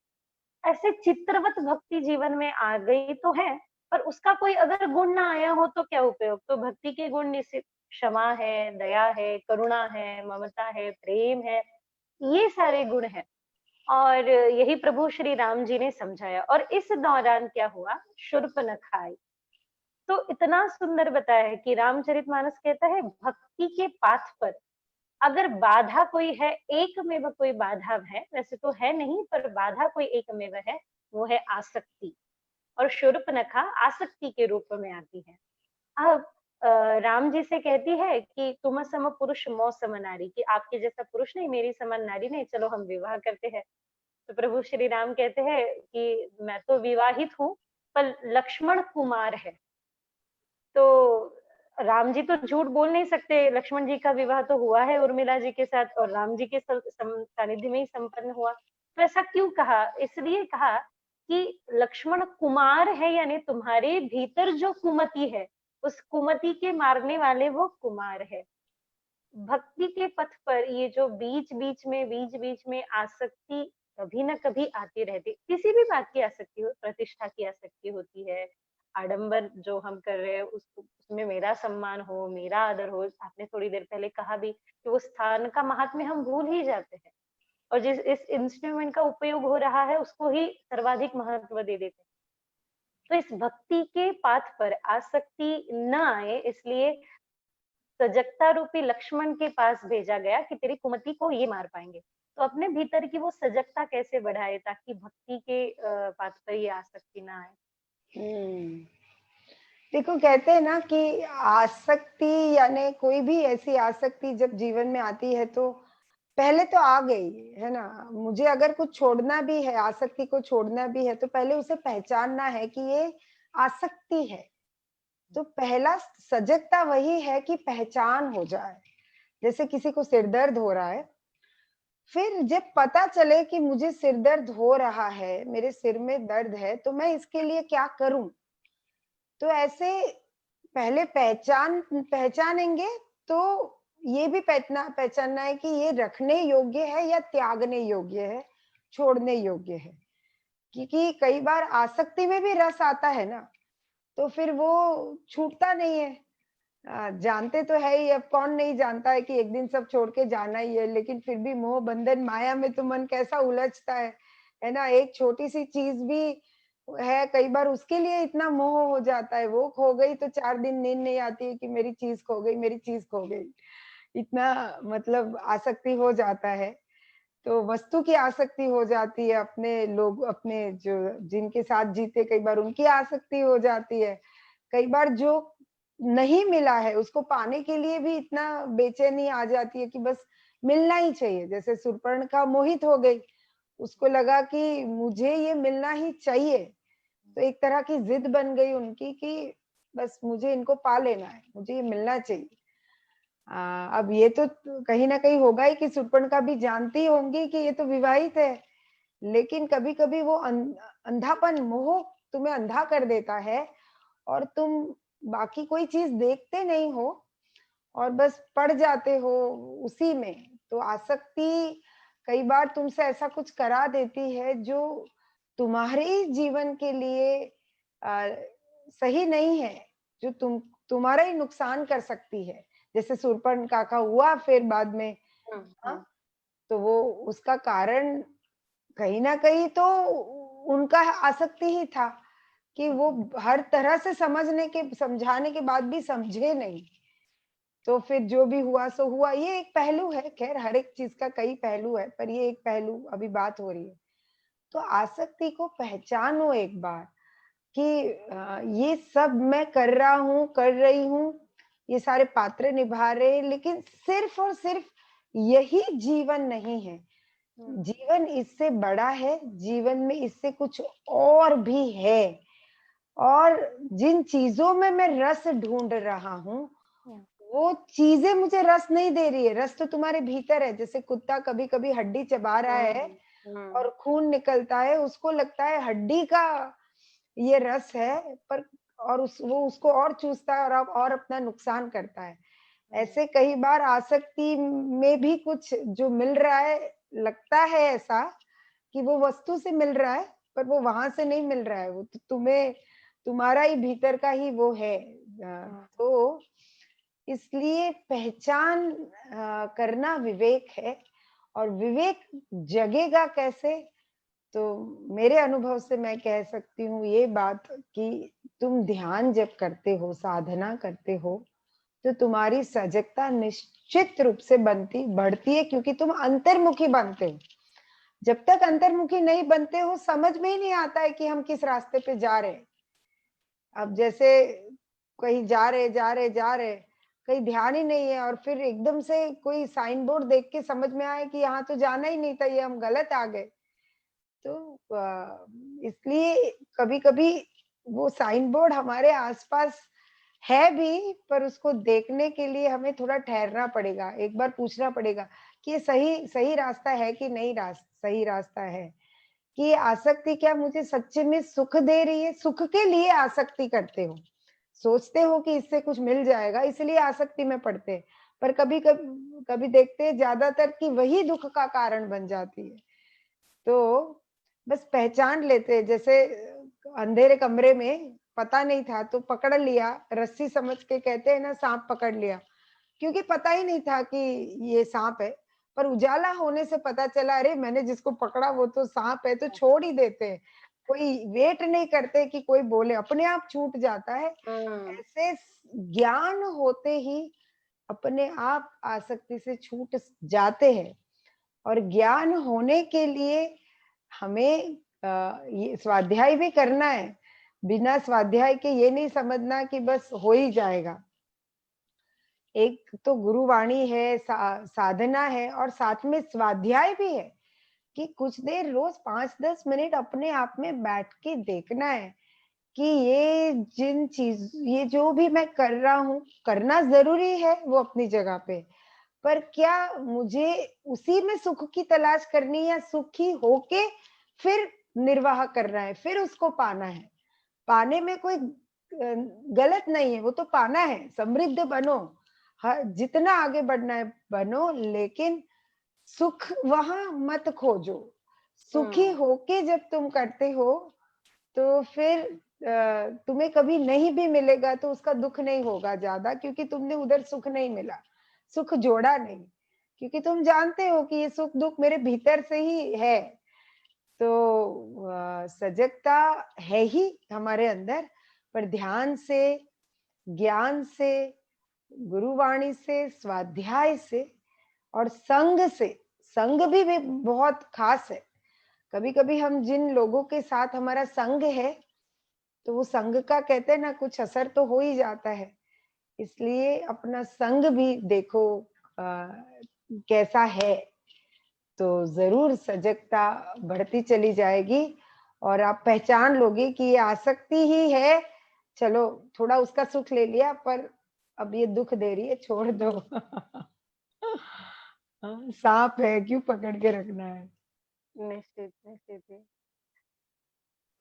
ऐसे चित्रवत भक्ति जीवन में आ गई तो है, पर उसका कोई अगर गुण ना आया हो तो क्या उपयोग? तो भक्ति के गुण निश्चित क्षमा है, दया है, करुणा है, ममता है, प्रेम है, ये सारे गुण हैं। और यही प्रभु श्री राम जी ने समझाया। और इस दौरान क्या हुआ, शूर्पणखा आई। तो इतना सुंदर बताया है कि रामचरितमानस कहता है भक्ति के पाथ पर अगर बाधा कोई है, एकमेव कोई बाधा है, वैसे तो है नहीं पर बाधा कोई एकमेव है, वो है आसक्ति। और शूर्पणखा आसक्ति के रूप में आती है। अब राम जी से कहती है कि तुम सम पुरुष मौ सम नारी, कि आपके जैसा पुरुष नहीं, मेरी समान नारी नहीं, चलो हम विवाह करते हैं। तो प्रभु श्री राम कहते हैं कि मैं तो विवाहित हूँ, पर लक्ष्मण कुमार है। तो राम जी तो झूठ बोल नहीं सकते, लक्ष्मण जी का विवाह तो हुआ है उर्मिला जी के साथ और राम जी के सानिध्य में ही संपन्न हुआ। तो ऐसा क्यों कहा? इसलिए कहा कि लक्ष्मण कुमार है, यानी तुम्हारे भीतर जो कुमति है, उस कुमति के मारने वाले वो कुमार है। भक्ति के पथ पर ये जो बीच बीच में आसक्ति कभी ना कभी आती रहती, किसी भी बात की आसक्ति हो, प्रतिष्ठा की आसक्ति होती है, आडंबर जो हम कर रहे हैं उसमें मेरा सम्मान हो, मेरा आदर हो। आपने थोड़ी देर पहले कहा भी कि वो स्थान का महात्म्य हम भूल ही जाते हैं और जिस इस इंस्ट्रूमेंट का उपयोग हो रहा है उसको ही सर्वाधिक महत्व दे देते हैं। तो इस भक्ति के पाथ पर आसक्ति न आए, इसलिए सजगता रूपी लक्ष्मण के पास भेजा गया कि तेरी कुमति को ये मार पाएंगे। तो अपने भीतर की वो सजगता कैसे बढ़ाए ताकि भक्ति के पाथ पर ये आसक्ति ना आए। हम्म। देखो, कहते हैं ना कि आसक्ति यानी कोई भी ऐसी आसक्ति जब जीवन में आती है तो पहले तो आ गई, है ना? मुझे अगर कुछ छोड़ना भी है, आसक्ति को छोड़ना भी है, तो पहले उसे पहचानना है कि ये आसक्ति है। तो पहला सजगता वही है कि पहचान हो जाए। जैसे किसी को सिर दर्द हो रहा है, फिर जब पता चले कि मुझे सिर दर्द हो रहा है, मेरे सिर में दर्द है, तो मैं इसके लिए क्या करूँ? तो ऐसे पहले पहचानेंगे तो ये भी पहचानना है कि ये रखने योग्य है या त्यागने योग्य है, छोड़ने योग्य है। क्योंकि कई बार आसक्ति में भी रस आता है ना, तो फिर वो छूटता नहीं है। जानते तो है ही, अब कौन नहीं जानता है कि एक दिन सब छोड़ के जाना ही है, लेकिन फिर भी मोह बंधन माया में तो मन कैसा उलझता है ना? एक छोटी-सी चीज़ भी है, कई बार उसके लिए इतना मोह हो जाता है, वो खो गई तो 4 दिन नींद नहीं आती है कि मेरी चीज़ खो गई, मेरी चीज़ खो गई। इतना मतलब आसक्ति हो जाता है। तो वस्तु की आसक्ति हो जाती है, अपने लोग अपने जो जिनके साथ जीते कई बार उनकी आसक्ति हो जाती है। कई बार जो नहीं मिला है उसको पाने के लिए भी इतना बेचैनी आ जाती है कि बस मिलना ही चाहिए। जैसे शूर्पणखा मोहित हो गई, उसको लगा कि मुझे ये मिलना ही चाहिए। तो एक तरह की जिद बन गई उनकी कि बस मुझे इनको पा लेना है, मुझे ये मिलना चाहिए। अब ये तो कहीं न कहीं होगा ही कि शूर्पणखा भी जानती होंगी कि ये तो विवाहित है, लेकिन कभी-कभी वो अंधापन, मोह तुम्हें अंधा कर देता है और तुम बाकी कोई चीज देखते नहीं हो और बस पड़ जाते हो उसी में। तो आसक्ति कई बार तुमसे ऐसा कुछ करा देती है जो तुम्हारे जीवन के लिए सही नहीं है, जो तुम्हारा ही नुकसान कर सकती है। जैसे शूर्पणखा का हुआ फिर बाद में, हाँ, तो वो उसका कारण कहीं ना कहीं तो उनका आसक्ति ही था कि वो हर तरह से समझाने के बाद भी समझे नहीं। तो फिर जो भी हुआ सो हुआ। ये एक पहलू है, खैर हर एक चीज का कई पहलू है, पर ये एक पहलू अभी बात हो रही है। तो आसक्ति को पहचानो एक बार कि ये सब मैं कर रहा हूँ, कर रही हूँ, ये सारे पात्र निभा रहे, लेकिन सिर्फ और सिर्फ यही जीवन नहीं है। जीवन इससे बड़ा है, जीवन में इससे कुछ और भी है। और जिन चीजों में मैं रस ढूंढ रहा हूँ, वो चीजें मुझे रस नहीं दे रही है। रस तो तुम्हारे भीतर है। जैसे कुत्ता कभी कभी हड्डी चबा रहा है और खून निकलता है, उसको लगता है हड्डी का ये रस है, पर और वो उसको और चूसता है और अपना नुकसान करता है। ऐसे कई बार आसक्ति में भी कुछ जो मिल रहा है, लगता है ऐसा कि वो वस्तु से मिल रहा है, पर वो वहां से नहीं मिल रहा है, वो तो तुम्हें तुम्हारा ही भीतर का ही वो है। तो इसलिए पहचान करना विवेक है। और विवेक जगेगा कैसे? तो मेरे अनुभव से मैं कह सकती हूँ ये बात कि तुम ध्यान जब करते हो, साधना करते हो, तो तुम्हारी सजगता निश्चित रूप से बढ़ती है, क्योंकि तुम अंतर्मुखी बनते हो। जब तक अंतर्मुखी नहीं बनते हो, समझ में ही नहीं आता है कि हम किस रास्ते पे जा रहे हैं। अब जैसे कहीं जा रहे, कहीं ध्यान ही नहीं है, और फिर एकदम से कोई साइन बोर्ड देख के समझ में आए कि यहाँ तो जाना ही नहीं था, ये हम गलत आ गए। तो इसलिए कभी-कभी वो साइन बोर्ड हमारे आसपास है भी, पर उसको देखने के लिए हमें थोड़ा ठहरना पड़ेगा, एक बार पूछना पड़ेगा कि ये सही सही रास्ता है कि नहीं सही रास्ता है। कि ये आसक्ति क्या मुझे सच्चे में सुख दे रही है? सुख के लिए आसक्ति करते हो, सोचते हो कि इससे कुछ मिल जाएगा, इसलिए आसक्ति में पड़ते हैं। पर कभी देखते हैं ज्यादातर कि वही दुख का कारण बन जाती है। तो बस पहचान लेते, जैसे अंधेरे कमरे में पता नहीं था तो पकड़ लिया, रस्सी समझ के कहते हैं ना, सांप पकड़ लिया, क्योंकि पता ही नहीं था कि ये सांप है। पर उजाला होने से पता चला, अरे मैंने जिसको पकड़ा वो तो सांप है, तो छोड़ ही देते हैं। कोई वेट नहीं करते कि कोई बोले, अपने आप छूट जाता है। ऐसे ज्ञान होते ही अपने आप आसक्ति से छूट जाते हैं। और ज्ञान होने के लिए हमें ये स्वाध्याय भी करना है। बिना स्वाध्याय के ये नहीं समझना कि बस हो ही जाएगा। एक तो गुरुवाणी है, साधना है, और साथ में स्वाध्याय भी है कि कुछ देर रोज 5-10 मिनट अपने आप में बैठ के देखना है कि ये जो भी मैं कर रहा हूँ, करना जरूरी है वो अपनी जगह पे, पर क्या मुझे उसी में सुख की तलाश करनी है, या सुखी होके फिर निर्वाह करना है, फिर उसको पाना है? पाने में कोई गलत नहीं है, वो तो पाना है, समृद्ध बनो, जितना आगे बढ़ना है बनो, लेकिन सुख वहां मत खोजो। सुखी होके जब तुम करते हो तो फिर तुम्हें कभी नहीं भी मिलेगा तो उसका दुख नहीं होगा ज्यादा, क्योंकि तुमने उधर सुख नहीं मिला, सुख जोड़ा नहीं, क्योंकि तुम जानते हो कि ये सुख दुख मेरे भीतर से ही है। तो सजगता है ही हमारे अंदर, पर ध्यान से, ज्ञान से, गुरुवाणी से, स्वाध्याय से और संग से। संग भी बहुत खास है। कभी कभी हम जिन लोगों के साथ हमारा संग है, तो वो संग का कहते हैं ना, कुछ असर तो हो ही जाता है। इसलिए अपना संग भी देखो कैसा है, तो जरूर सजगता बढ़ती चली जाएगी और आप पहचान लोगे कि ये आसक्ति ही है। चलो थोड़ा उसका सुख ले लिया, पर अब ये दुख दे रही है, छोड़ दो। सांप है, क्यों पकड़ के रखना है? निश्चित, निश्चित ही।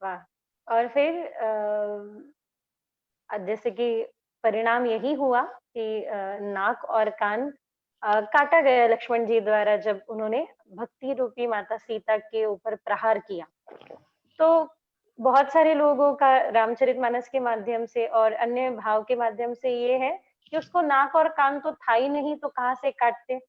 वाह! और फिर जैसे कि परिणाम यही हुआ कि नाक और कान काटा गया लक्ष्मण जी द्वारा जब उन्होंने भक्ति रूपी माता सीता के ऊपर प्रहार किया। तो बहुत सारे लोगों का रामचरितमानस के माध्यम से और अन्य भाव के माध्यम से ये है कि उसको नाक और कान तो था ही नहीं, तो कहाँ से काटते?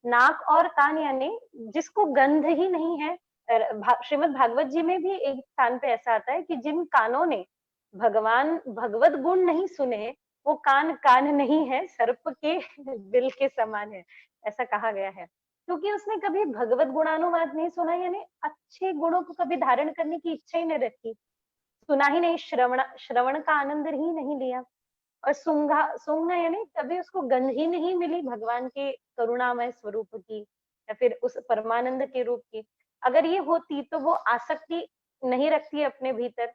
नाक और कान यानी जिसको गंध ही नहीं है। श्रीमद् भागवत जी में भी एक स्थान पे ऐसा आता है कि जिन कानों ने भगवान भगवत गुण नहीं सुने, वो कान कान नहीं है, सर्प के बिल के समान है, ऐसा कहा गया है। क्योंकि उसने कभी भगवत गुणानुवाद नहीं सुना, यानी अच्छे गुणों को कभी धारण करने की इच्छा ही नहीं रखी, सुना ही नहीं, श्रवण श्रवण का आनंद ही नहीं लिया। और सूंघना यानी कभी उसको गंध ही नहीं मिली भगवान के करुणामय स्वरूप की या फिर उस परमानंद के रूप की। अगर ये होती तो वो आसक्ति नहीं रखती अपने भीतर,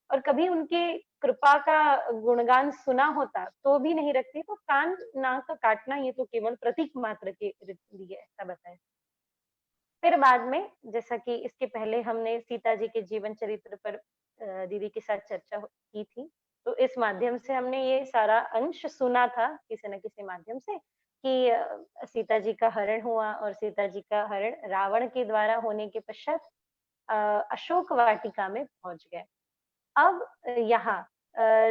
और कभी उनके कृपा का गुणगान सुना होता तो भी नहीं रखती। तो कान नाक काटना ये तो केवल प्रतीक मात्र के लिए ऐसा बताया। फिर बाद में, जैसा कि इसके पहले हमने सीता जी के जीवन चरित्र पर दीदी के साथ चर्चा की थी, तो इस माध्यम से हमने ये सारा अंश सुना था किसी न किसी माध्यम से कि सीता जी का हरण हुआ और सीता जी का हरण रावण के द्वारा होने के पश्चात अशोक वाटिका में पहुंच गए। अब यहाँ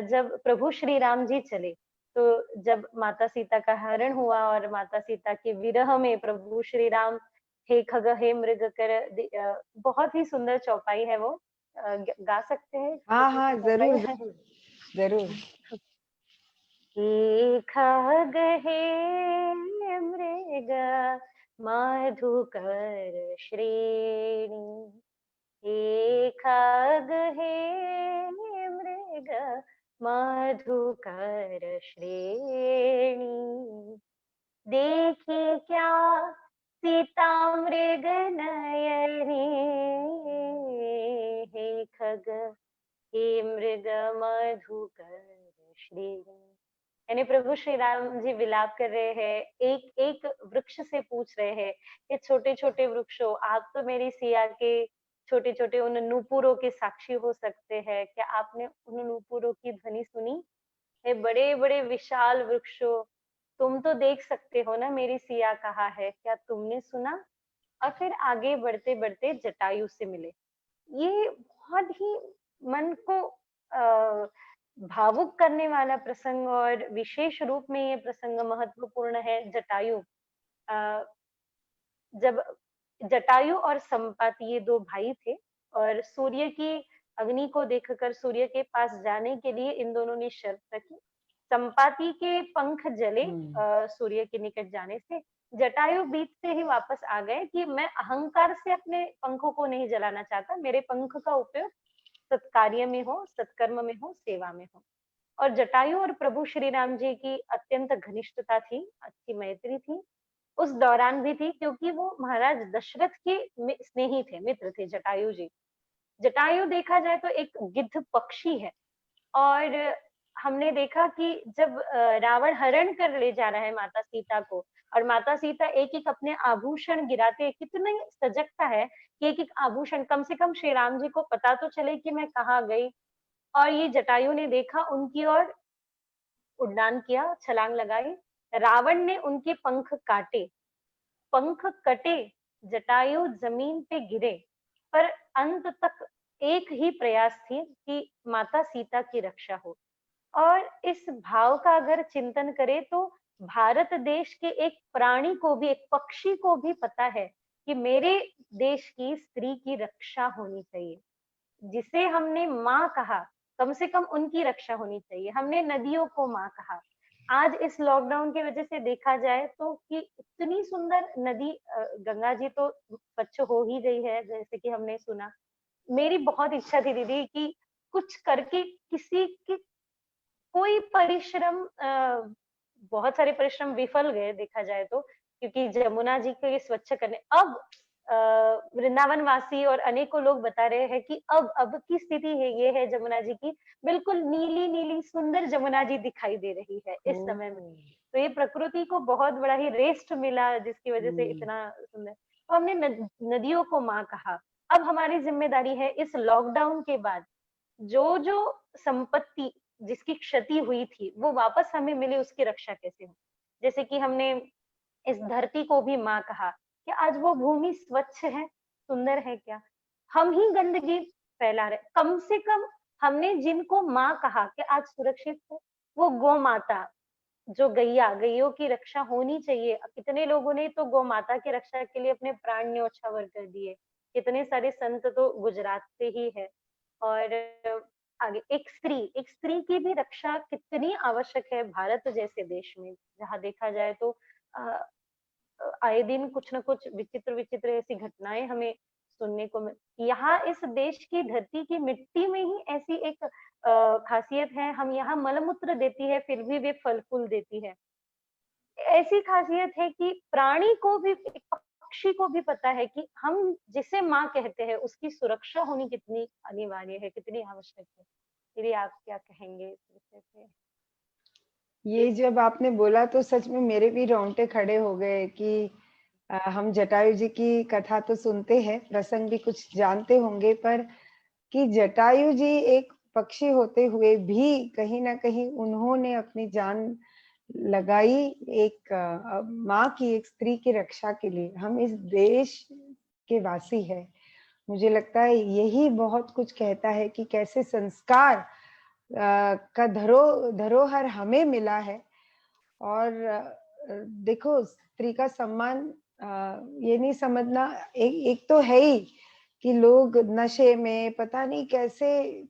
जब प्रभु श्री राम जी चले, तो जब माता सीता का हरण हुआ और माता सीता के विरह में प्रभु श्री राम हे खग हे मृग कर बहुत ही सुंदर चौपाई है वो। गा सकते हैं हाँ छोटी हाँ, सी चौपाई जरूर है। जरूर जरूर। हे खग हे मृग मधुकर श्रेणी, हे खग हे मृग मधुकर श्रेणी, देखी क्या सीता मृग नयनी, हे खग हे मृग मधुकर श्रेणी। यानी प्रभु श्री राम जी विलाप कर रहे हैं, एक एक वृक्ष से पूछ रहे हैं कि छोटे छोटे वृक्षों, आप तो मेरी सिया के छोटे छोटे उन नूपुरों के साक्षी हो सकते हैं, क्या आपने उन नूपुरों की ध्वनि सुनी? हे बड़े बड़े विशाल वृक्षों, तुम तो देख सकते हो ना मेरी सिया कहाँ है, क्या तुमने सुना? और फिर आगे बढ़ते बढ़ते जटायु से मिले। ये बहुत ही मन को भावुक करने वाला प्रसंग, और विशेष रूप में ये प्रसंग महत्वपूर्ण है। जटायु, अ, जब जटायु और संपाति ये दो भाई थे, और सूर्य की अग्नि को देखकर सूर्य के पास जाने के लिए इन दोनों ने शर्त रखी। संपाति के पंख जले हम्म। सूर्य के निकट जाने से, जटायु बीच से ही वापस आ गए कि मैं अहंकार से अपने पंखों को नहीं जलाना चाहता, मेरे पंख का उपयोग सत्कार्य में हो, सत्कर्म में हो, सेवा में हो। और जटायु और प्रभु श्री राम जी की अत्यंत घनिष्ठता थी, अच्छी मैत्री थी, उस दौरान भी थी, क्योंकि वो महाराज दशरथ के स्नेही थे, मित्र थे जटायु जी। जटायु देखा जाए तो एक गिद्ध पक्षी है, और हमने देखा कि जब रावण हरण कर ले जा रहा है माता सीता को, और माता सीता एक एक अपने आभूषण गिराते, कितनी सजगता है कि एक एक आभूषण, कम से कम श्री राम जी को पता तो चले कि मैं कहाँ गई। और ये जटायु ने देखा उनकी ओर, उड़ान किया, छलांग लगाई, रावण ने उनके पंख काटे, पंख कटे, जटायु जमीन पे गिरे, पर अंत तक एक ही प्रयास थी कि माता सीता की रक्षा हो। और इस भाव का अगर चिंतन करें तो भारत देश के एक प्राणी को भी, एक पक्षी को भी पता है कि मेरे देश की स्त्री की रक्षा होनी चाहिए। जिसे हमने माँ कहा, कम से कम उनकी रक्षा होनी चाहिए। हमने नदियों को माँ कहा। आज इस लॉकडाउन की वजह से देखा जाए तो कि इतनी सुंदर नदी गंगा जी तो स्वच्छ हो ही गई है, जैसे कि हमने सुना। मेरी बहुत इच्छा थी दीदी कि कुछ करके किसी की कोई परिश्रम, बहुत सारे परिश्रम विफल गए देखा जाए तो, क्योंकि जमुना जी को ये स्वच्छ करने, अब वृंदावन वासी और अनेकों लोग बता रहे हैं कि अब की स्थिति है, ये है जमुना जी की, बिल्कुल नीली नीली सुंदर जमुना जी दिखाई दे रही है ओ। इस समय में। तो ये प्रकृति को बहुत बड़ा ही रेस्ट मिला, जिसकी वजह से हम्म। इतना सुंदर। तो हमने नदियों को माँ कहा। अब हमारी जिम्मेदारी है इस लॉकडाउन के बाद जो संपत्ति जिसकी क्षति हुई थी, वो वापस हमें मिले उसकी रक्षा कैसे हो? जैसे कि हमने इस धरती को भी माँ कहा, क्या आज वो भूमि स्वच्छ है, सुंदर है क्या? हम ही गंदगी फैला रहे। कम से कम हमने जिनको माँ कहा कि आज सुरक्षित है, वो गौ माता, जो गैया, गैयों की रक्षा होनी चाहिए। कितने लोगों ने तो गौ माता की रक्षा के लिए अपने प्राण न्योछावर कर दिए। कितने सारे संत तो गुजरात से ही है। और आगे एक स्त्री की भी रक्षा कितनी आवश्यक है भारत जैसे देश में, जहाँ देखा जाए तो अ आए दिन कुछ न कुछ विचित्र-विचित्र ऐसी घटनाएँ हमें सुनने को मिल यहाँ इस देश की धरती की मिट्टी में ही ऐसी एक ख़ासियत है, हम यहाँ मल-मूत्र देती है, फिर भी वे फल-फूल देती है। ऐसी ख़ासियत है कि प्राणी को भी, एक पक्षी को भी पता है कि हम जिसे माँ कहते हैं, उसकी सुरक्षा होनी कितनी अनिवार्य है, कितनी आवश्यक है। चलिए आप क्या कहेंगे इस विषय पे? ये जब आपने बोला तो सच में मेरे भी रोंगटे खड़े हो गए कि हम जटायु जी की कथा तो सुनते हैं, प्रसंग भी कुछ जानते होंगे, पर कि जटायु जी एक पक्षी होते हुए भी कहीं न कहीं उन्होंने अपनी जान लगाई एक माँ की, एक स्त्री की रक्षा के लिए। हम इस देश के वासी हैं। मुझे लगता है यही बहुत कुछ कहता है कि कैसे संस्कार का धरोहर हमें मिला है। और देखो, स्त्री का सम्मान ये नहीं समझना, एक तो है ही कि लोग नशे में पता नहीं कैसे,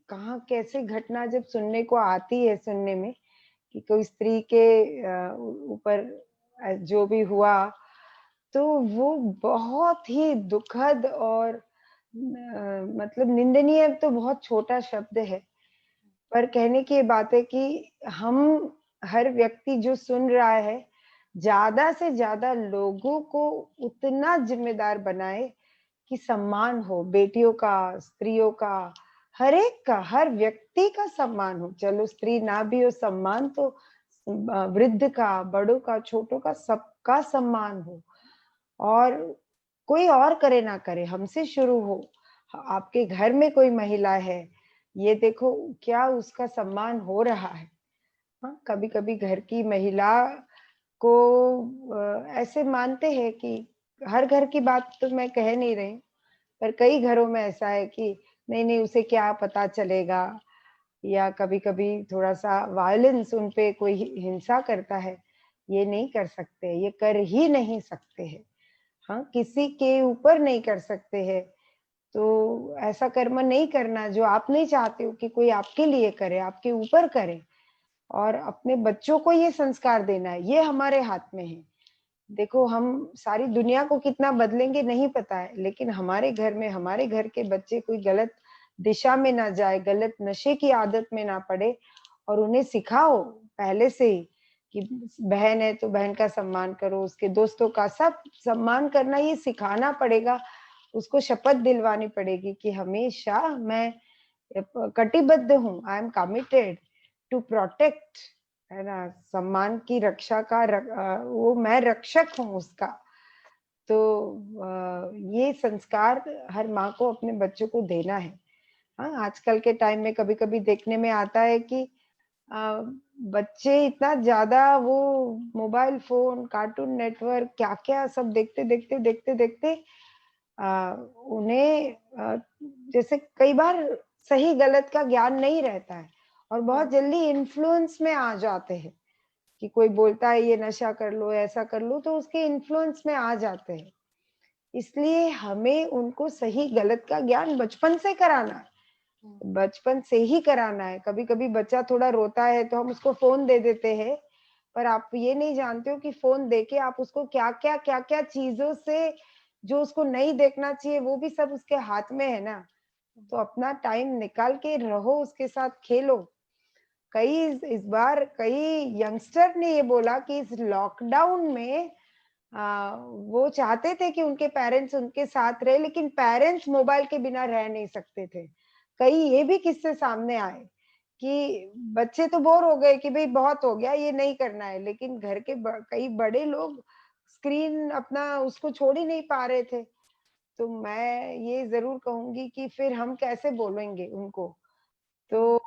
कहाँ कैसे घटना जब सुनने को आती है, सुनने में कि कोई स्त्री के ऊपर जो भी हुआ, तो वो बहुत ही दुखद और मतलब निंदनीय तो बहुत छोटा शब्द है। पर कहने की ये बात है कि हम, हर व्यक्ति जो सुन रहा है, ज़्यादा से ज़्यादा लोगों को उतना ज़िम्मेदार बनाए कि सम्मान हो, बेटियों का, स्त्रियों का, हर एक का, हर व्यक्ति का सम्मान हो। चलो स्त्री ना भी हो, सम्मान तो वृद्ध का, बड़ों का, छोटों का, सबका सम्मान हो। और कोई और करे ना करे, हमसे शुरू हो। आपके घर में कोई महिला है, ये देखो क्या उसका सम्मान हो रहा है। हाँ, कभी-कभी घर की महिला को ऐसे मानते हैं कि हर घर की बात तो मैं कह नहीं रही हूँ, पर कई घरों में ऐसा है कि नहीं-नहीं उसे क्या पता चलेगा, या कभी-कभी थोड़ा-सा वायलेंस उन पे कोई हिंसा करता है, ये नहीं कर सकते, ये कर ही नहीं सकते हैं। हाँ, किसी के ऊपर नहीं कर सकते हैं, तो ऐसा कर्म नहीं करना जो आप नहीं चाहते हो कि कोई आपके लिए करे, आपके ऊपर करे। और अपने बच्चों को ये संस्कार देना है, ये हमारे हाथ में है। देखो, हम सारी दुनिया को कितना बदलेंगे नहीं पता है, लेकिन हमारे घर में, हमारे घर के बच्चे कोई गलत दिशा में ना जाए, गलत नशे की आदत में ना पड़े, और उन्हें सिखाओ पहले से ही कि बहन है तो बहन का सम्मान करो, उसके दोस्तों का सब सम्मान करना ये सिखाना पड़ेगा। उसको शपथ दिलवानी पड़ेगी कि हमेशा मैं कटिबद्ध हूँ, I am committed to protect, है ना? सम्मान की रक्षा का वो मैं रक्षक हूँ उसका। तो ये संस्कार हर माँ को अपने बच्चों को देना है। हाँ, आजकल के टाइम में कभी-कभी देखने में आता है कि अ, बच्चे इतना ज़्यादा वो मोबाइल फ़ोन, कार्टून नेटवर्क क्या-क्या सब देखते-देखते उन्हें जैसे कई बार सही-गलत का ज्ञान नहीं रहता है, और बहुत हुँ, जल्दी इन्फ्लुएंस में आ जाते हैं कि कोई बोलता है ये नशा कर लो, ऐसा कर लो, तो उसके इन्फ्लुएंस में आ जाते हैं। इसलिए हमें उनको सही-गलत का ज्ञान बचपन से कराना है। हुँ, बचपन से ही कराना है। कभी-कभी बच्चा थोड़ा रोता है तो हम उसको फ़ोन दे देते हैं, पर आप ये नहीं जानते हो कि फ़ोन देके आप उसको क्या-क्या चीज़ों से, जो उसको नहीं देखना चाहिए, वो भी सब उसके हाथ में है ना। हुँ, तो अपना टाइम निकाल के रहो उसके साथ, खेलो। इस बार कई यंगस्टर ने ये बोला कि इस लॉकडाउन में वो चाहते थे कि उनके पेरेंट्स उनके साथ रहे, लेकिन पेरेंट्स मोबाइल के बिना रह नहीं सकते थे। कई ये भी किस्से सामने आए कि बच्चे तो बोर हो गए कि भई बहुत हो गया, ये नहीं करना है, लेकिन घर के कई बड़े लोग स्क्रीन अपना उसको छोड़ ही नहीं पा रहे थे। तो मैं ये ज़रूर कहूँगी कि फिर हम कैसे बोलेंगे उनको? तो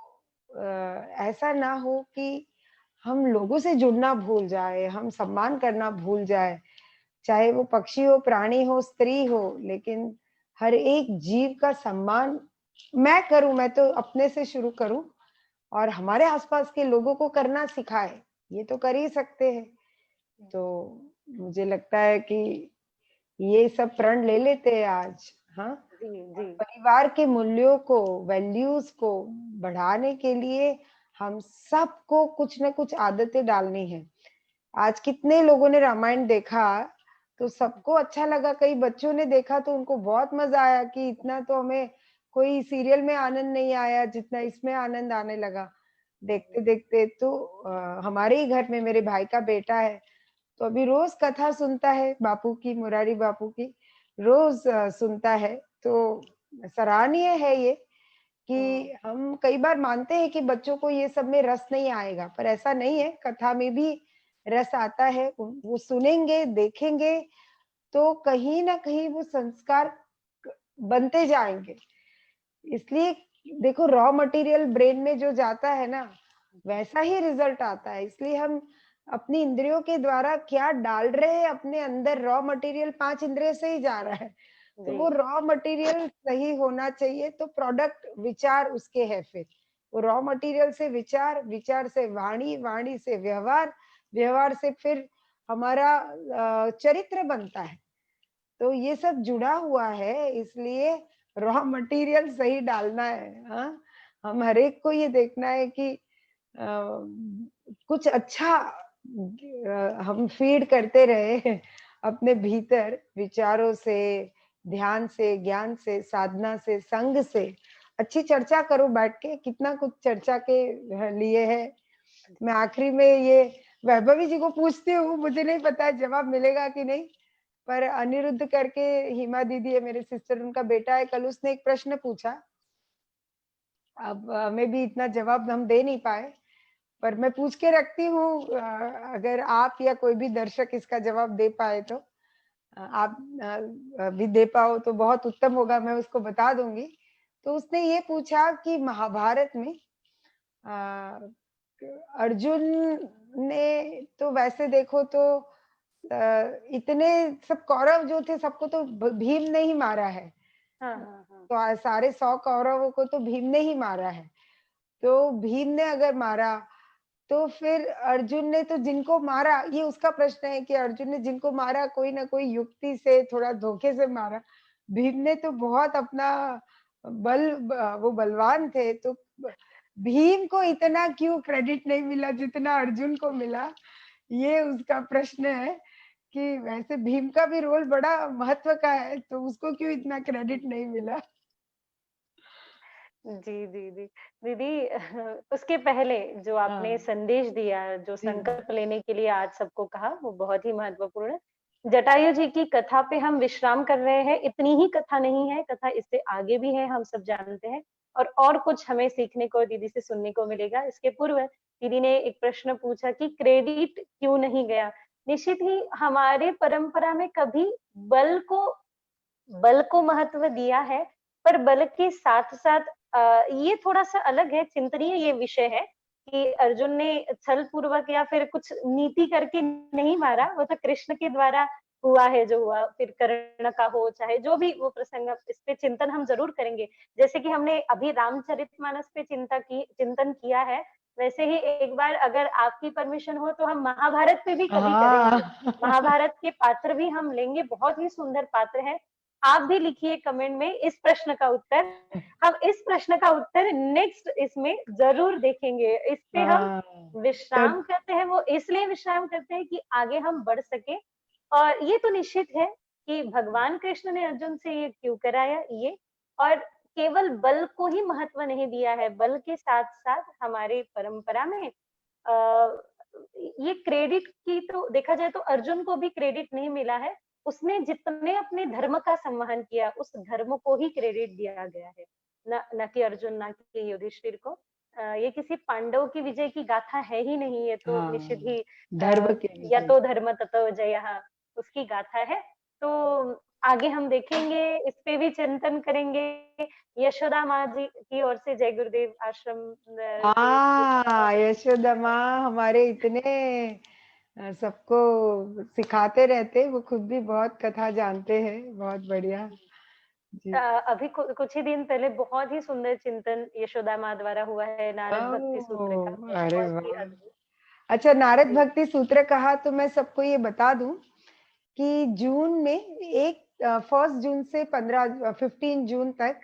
ऐसा ना हो कि हम लोगों से जुड़ना भूल जाए, हम सम्मान करना भूल जाए, चाहे वो पक्षी हो, प्राणी हो, स्त्री हो, लेकिन हर एक जीव का सम्मान मैं करूँ, मैं तो अपने से शुरू करूँ और हमारे आसपास के लोगों को करना सिखाए, ये तो कर ही सकते हैं। तो मुझे लगता है कि ये सब प्रण ले लेते हैं आज, हाँ? जी, और जी। परिवार के मूल्यों को, वैल्यूज़ को बढ़ाने के लिए हम सबको कुछ न कुछ आदतें डालनी है। आज कितने लोगों ने रामायण देखा, तो सबको अच्छा लगा, कई बच्चों ने देखा तो उनको बहुत मज़ा आया कि इतना तो हमें कोई सीरियल में आनंद नहीं आया, जितना इसमें आनंद आने लगा। देखते-देखते तो हमारे ही घर में मेरे भाई का बेटा है, तो अभी रोज़ कथा सुनता है बापू की, मुरारी बापू की, रोज़ सुनता है। तो सराहनीय है ये हुँ, कि हम कई बार मानते हैं कि बच्चों को ये सब में रस नहीं आएगा, पर ऐसा नहीं है, कथा में भी रस आता है। वो सुनेंगे, देखेंगे, तो कहीं न कहीं वो संस्कार क बनते जाएँगे। इसलिए देखो रॉ मटेरियल ब्रेन में जो जाता है ना, वैसा ही रिज़ल्ट आता है। इसलिए हम अपनी इंद्रियों के द्वारा क्या डाल रहे हैं अपने अंदर, रॉ मटेरियल 5 इंद्रिय से ही जा रहा है। तो जी। वो रॉ मटेरियल सही होना चाहिए, तो प्रोडक्ट विचार उसके है फिर। वो रॉ मटेरियल से विचार, विचार से वाणी, वाणी से व्यवहार, व्यवहार से फिर हमारा चरित्र बनता है। तो ये सब जुड़ा हुआ है, इसलिए रॉ मटेरियल सही डालना है, हाँ? हम हर एक को ये देखना है कि कुछ अच्छा हम फीड करते रहे अपने भीतर विचारों से, ध्यान से, ज्ञान से, साधना से, संग से। अच्छी चर्चा करो बैठ के, कितना कुछ चर्चा के लिए है। मैं आखिरी में ये वैभवी जी को पूछती हूँ, मुझे नहीं पता है जवाब मिलेगा कि नहीं, पर अनिरुद्ध करके हिमा दीदी है मेरी सिस्टर, उनका बेटा है, कल उसने एक प्रश्न पूछा। अब हमें भी इतना जवाब हम दे नहीं पाए, पर मैं पूछ के रखती हूँ अगर आप या कोई भी दर्शक इसका जवाब दे पाए तो आप भी दे पाओ तो बहुत उत्तम होगा, मैं उसको बता दूँगी। तो उसने ये पूछा कि महाभारत में अ, अर्जुन ने तो वैसे देखो तो इतने सब कौरव जो थे सबको तो भीम ने ही मारा है। हाँ, हाँ, हाँ। तो सारे 100 कौरवों को तो भीम ने ही मारा है। तो भीम ने अगर मारा तो फिर अर्जुन ने तो जिनको मारा, ये उसका प्रश्न है कि अर्जुन ने जिनको मारा कोई ना कोई युक्ति से, थोड़ा धोखे से मारा। भीम ने तो बहुत अपना वो बलवान थे, तो भीम को इतना क्यों क्रेडिट नहीं मिला जितना अर्जुन को मिला? ये उसका प्रश्न है कि वैसे भीम का भी रोल बड़ा महत्व का है, तो उसको क्यों इतना क्रेडिट नहीं मिला? जी, जी, जी। दीदी उसके पहले जो आपने हाँ, संदेश दिया, जो जी। संकल्प लेने के लिए आज सबको कहा, वो बहुत ही महत्वपूर्ण है। जटायु जी की कथा पे हम विश्राम कर रहे हैं, इतनी ही कथा नहीं है, कथा इससे आगे भी है, हम सब जानते हैं और कुछ हमें सीखने को दीदी से सुनने को मिलेगा। इसके पूर्व दीदी ने एक प्रश्न पूछा कि क्रेडिट क्यों नहीं गया? निश्चित ही हमारे परंपरा में कभी बल को बल को महत्व दिया है, पर बल के साथ-साथ ये थोड़ा-सा अलग है, चिंतनीय ये विषय है कि अर्जुन ने छल पूर्वक या फिर कुछ नीति करके नहीं मारा, वो तो कृष्ण के द्वारा हुआ है जो हुआ, फिर कर्ण का हो, चाहे जो भी वो प्रसंग इस पे चिंतन हम ज़रूर करेंगे। जैसे कि हमने अभी रामचरितमानस पे चिंतन किया है, वैसे ही एक बार अगर आपकी परमिशन हो तो हम महाभारत पे भी कभी करेंगे। हाँ। महाभारत के पात्र भी हम लेंगे, बहुत ही सुंदर पात्र हैं। आप भी लिखिए कमेंट में इस प्रश्न का उत्तर। हम इस प्रश्न का उत्तर नेक्स्ट इसमें ज़रूर देखेंगे। इस पे हम हाँ, विश्राम तब करते हैं, वो इसलिए विश्राम करते हैं कि आगे हम बढ़ सकें। और ये तो निश्चित है कि भगवान कृष्ण ने अर्जुन से ये क्यों कराया ये और केवल बल को ही महत्व नहीं दिया है, बल के साथ-साथ हमारे परंपरा में ये क्रेडिट की तो देखा जाए तो अर्जुन को भी क्रेडिट नहीं मिला है। उसने जितने अपने धर्म का संवहन किया, उस धर्म को ही क्रेडिट दिया गया है। ना कि अर्जुन, ना कि युधिष्ठिर को। ये किसी पांडव की विजय की गाथा है ही नहीं, ये तो निश्चित हाँ, ही धर्म के विजय। यतो धर्म ततो जयः उसकी गाथा है। तो आगे हम देखेंगे, इस पे भी चिंतन करेंगे। यशोदा माँ जी की ओर से जय गुरुदेव आश्रम से हाँ, यशोदा माँ हमारे इतने सबको सिखाते रहते, वो खुद भी बहुत कथा जानते हैं, बहुत बढ़िया जी। अभी कुछ ही दिन पहले बहुत ही सुंदर चिंतन यशोदा माँ द्वारा हुआ है नारद भक्ति सूत्र का, ओह, अरे बहुत ही वाह। अद्भुत। अच्छा, नारद जी। भक्ति सूत्र कहा तो मैं सबको ये बता दूं कि जून में एक 1 जून से 15 जून तक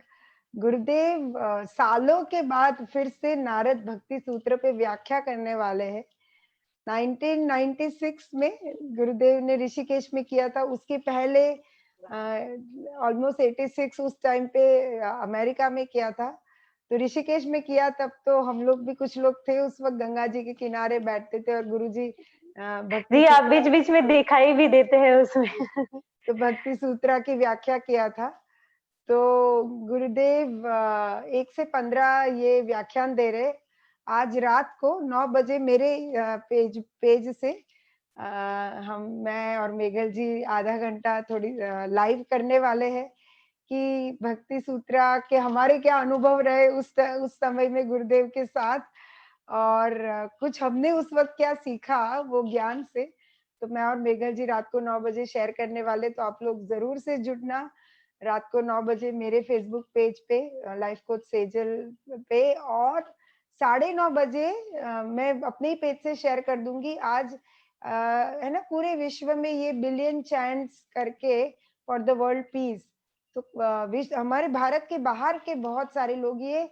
गुरुदेव सालों के बाद फिर से नारद भक्ति सूत्र पे व्याख्या करने वाले हैं। 1996 में गुरुदेव ने ऋषिकेश में किया था, उसके पहले ऑलमोस्ट 86 उस टाइम पे अमेरिका में किया था। तो ऋषिकेश में किया तब तो हम लोग भी कुछ लोग थे उस वक्त, गंगा जी के किनारे बैठते थे और गुरुजी भक्ति जी, आप सूत्रा बीच-बीच में दिखाई भी देते हैं उसमें। तो भक्ति सूत्रा की व्याख्या किया था। तो गुरुदेव 1 से 15 ये व्याख्यान दे रहे। आज रात को 9 बजे मेरे पेज पेज से मैं और मेघल जी आधा घंटा थोड़ी लाइव करने वाले हैं कि भक्ति सूत्रा के हमारे क्या अनुभव रहे उस समय में गुरुदेव के साथ, और कुछ हमने उस वक़्त क्या सीखा वो ज्ञान से। तो मैं और मेघल जी रात को 9 बजे शेयर करने वाले, तो आप लोग ज़रूर से जुड़ना। रात को 9 बजे मेरे फ़ेसबुक पेज पे लाइफ कोच सेजल पे, और 9:30 बजे मैं अपने ही पेज से शेयर कर दूँगी। आज है ना, पूरे विश्व में ये बिलियन चैंट्स करके फॉर द वर्ल्ड पीस, तो हमारे भारत के बाहर के बहुत सारे लोग ये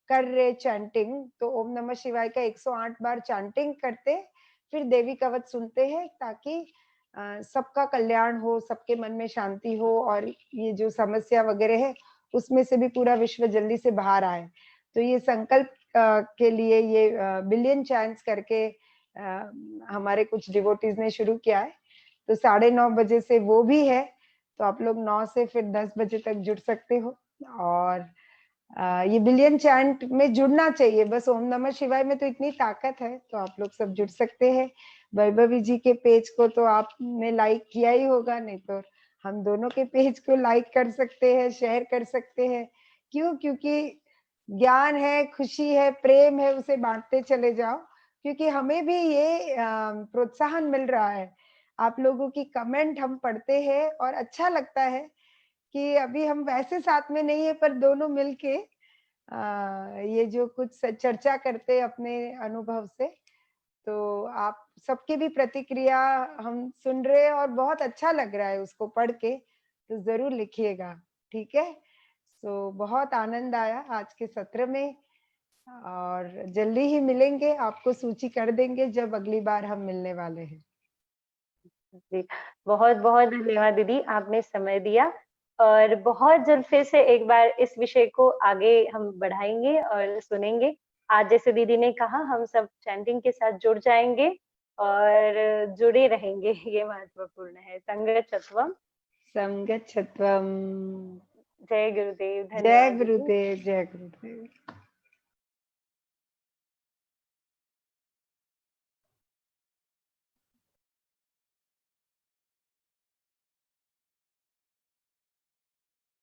कर रहे चैंटिंग। तो ओम नमः शिवाय का 108 बार चैंटिंग करते, फिर देवी कवच सुनते हैं, ताकि सबका कल्याण हो, सबके मन में शांति हो, और ये जो समस्या वगैरह है उसमें से भी पूरा विश्व जल्दी से बाहर आए। तो ये संकल्प के लिए ये बिलियन चैंट्स करके हमारे कुछ डिवोटीज ने शुरू किया है। तो 9:30 बजे से वो भी है, तो आप लोग 9 से फिर 10 बजे तक जुड़ सकते हो। और ये बिलियन चैंट में जुड़ना चाहिए, बस ओम नमः शिवाय में तो इतनी ताकत है, तो आप लोग सब जुड़ सकते हैं। वैभवी जी के पेज को तो आपने लाइक किया ही होगा, नहीं तो हम दोनों के पेज को लाइक कर सकते हैं, शेयर कर सकते हैं। क्यों? क्योंकि ज्ञान है, खुशी है, प्रेम है, उसे बांटते चले जाओ, क्योंकि हमें भी ये प्रोत्साहन मिल रहा है। आप लोगों की कमेंट हम पढ़ते हैं और अच्छा लगता है कि अभी हम वैसे साथ में नहीं है, पर दोनों मिलके ये जो कुछ चर्चा करते हैं अपने अनुभव से, तो आप सबकी भी प्रतिक्रिया हम सुन रहे हैं और बहुत अच्छा लग रहा है उसको पढ़ के, तो ज़रूर लिखिएगा, ठीक है? तो बहुत आनंद आया आज के सत्र में, और जल्दी ही मिलेंगे, आपको सूची कर देंगे जब अगली बार हम मिलने वाले हैं। जी, बहुत-बहुत धन्यवाद दीदी, आपने समय दिया और बहुत जल्द फिर से एक बार इस विषय को आगे हम बढ़ाएँगे और सुनेंगे। आज जैसे दीदी ने कहा हम सब चैंटिंग के साथ जुड़ जाएँगे और जुड़े रहेंगे, ये महत्वपूर्ण है। संगच्छत्वम। संगच्छत्वम। जय गुरुदेव, जय धन्यवाद दीदी। गुरुदेव, जय गुरुदेव।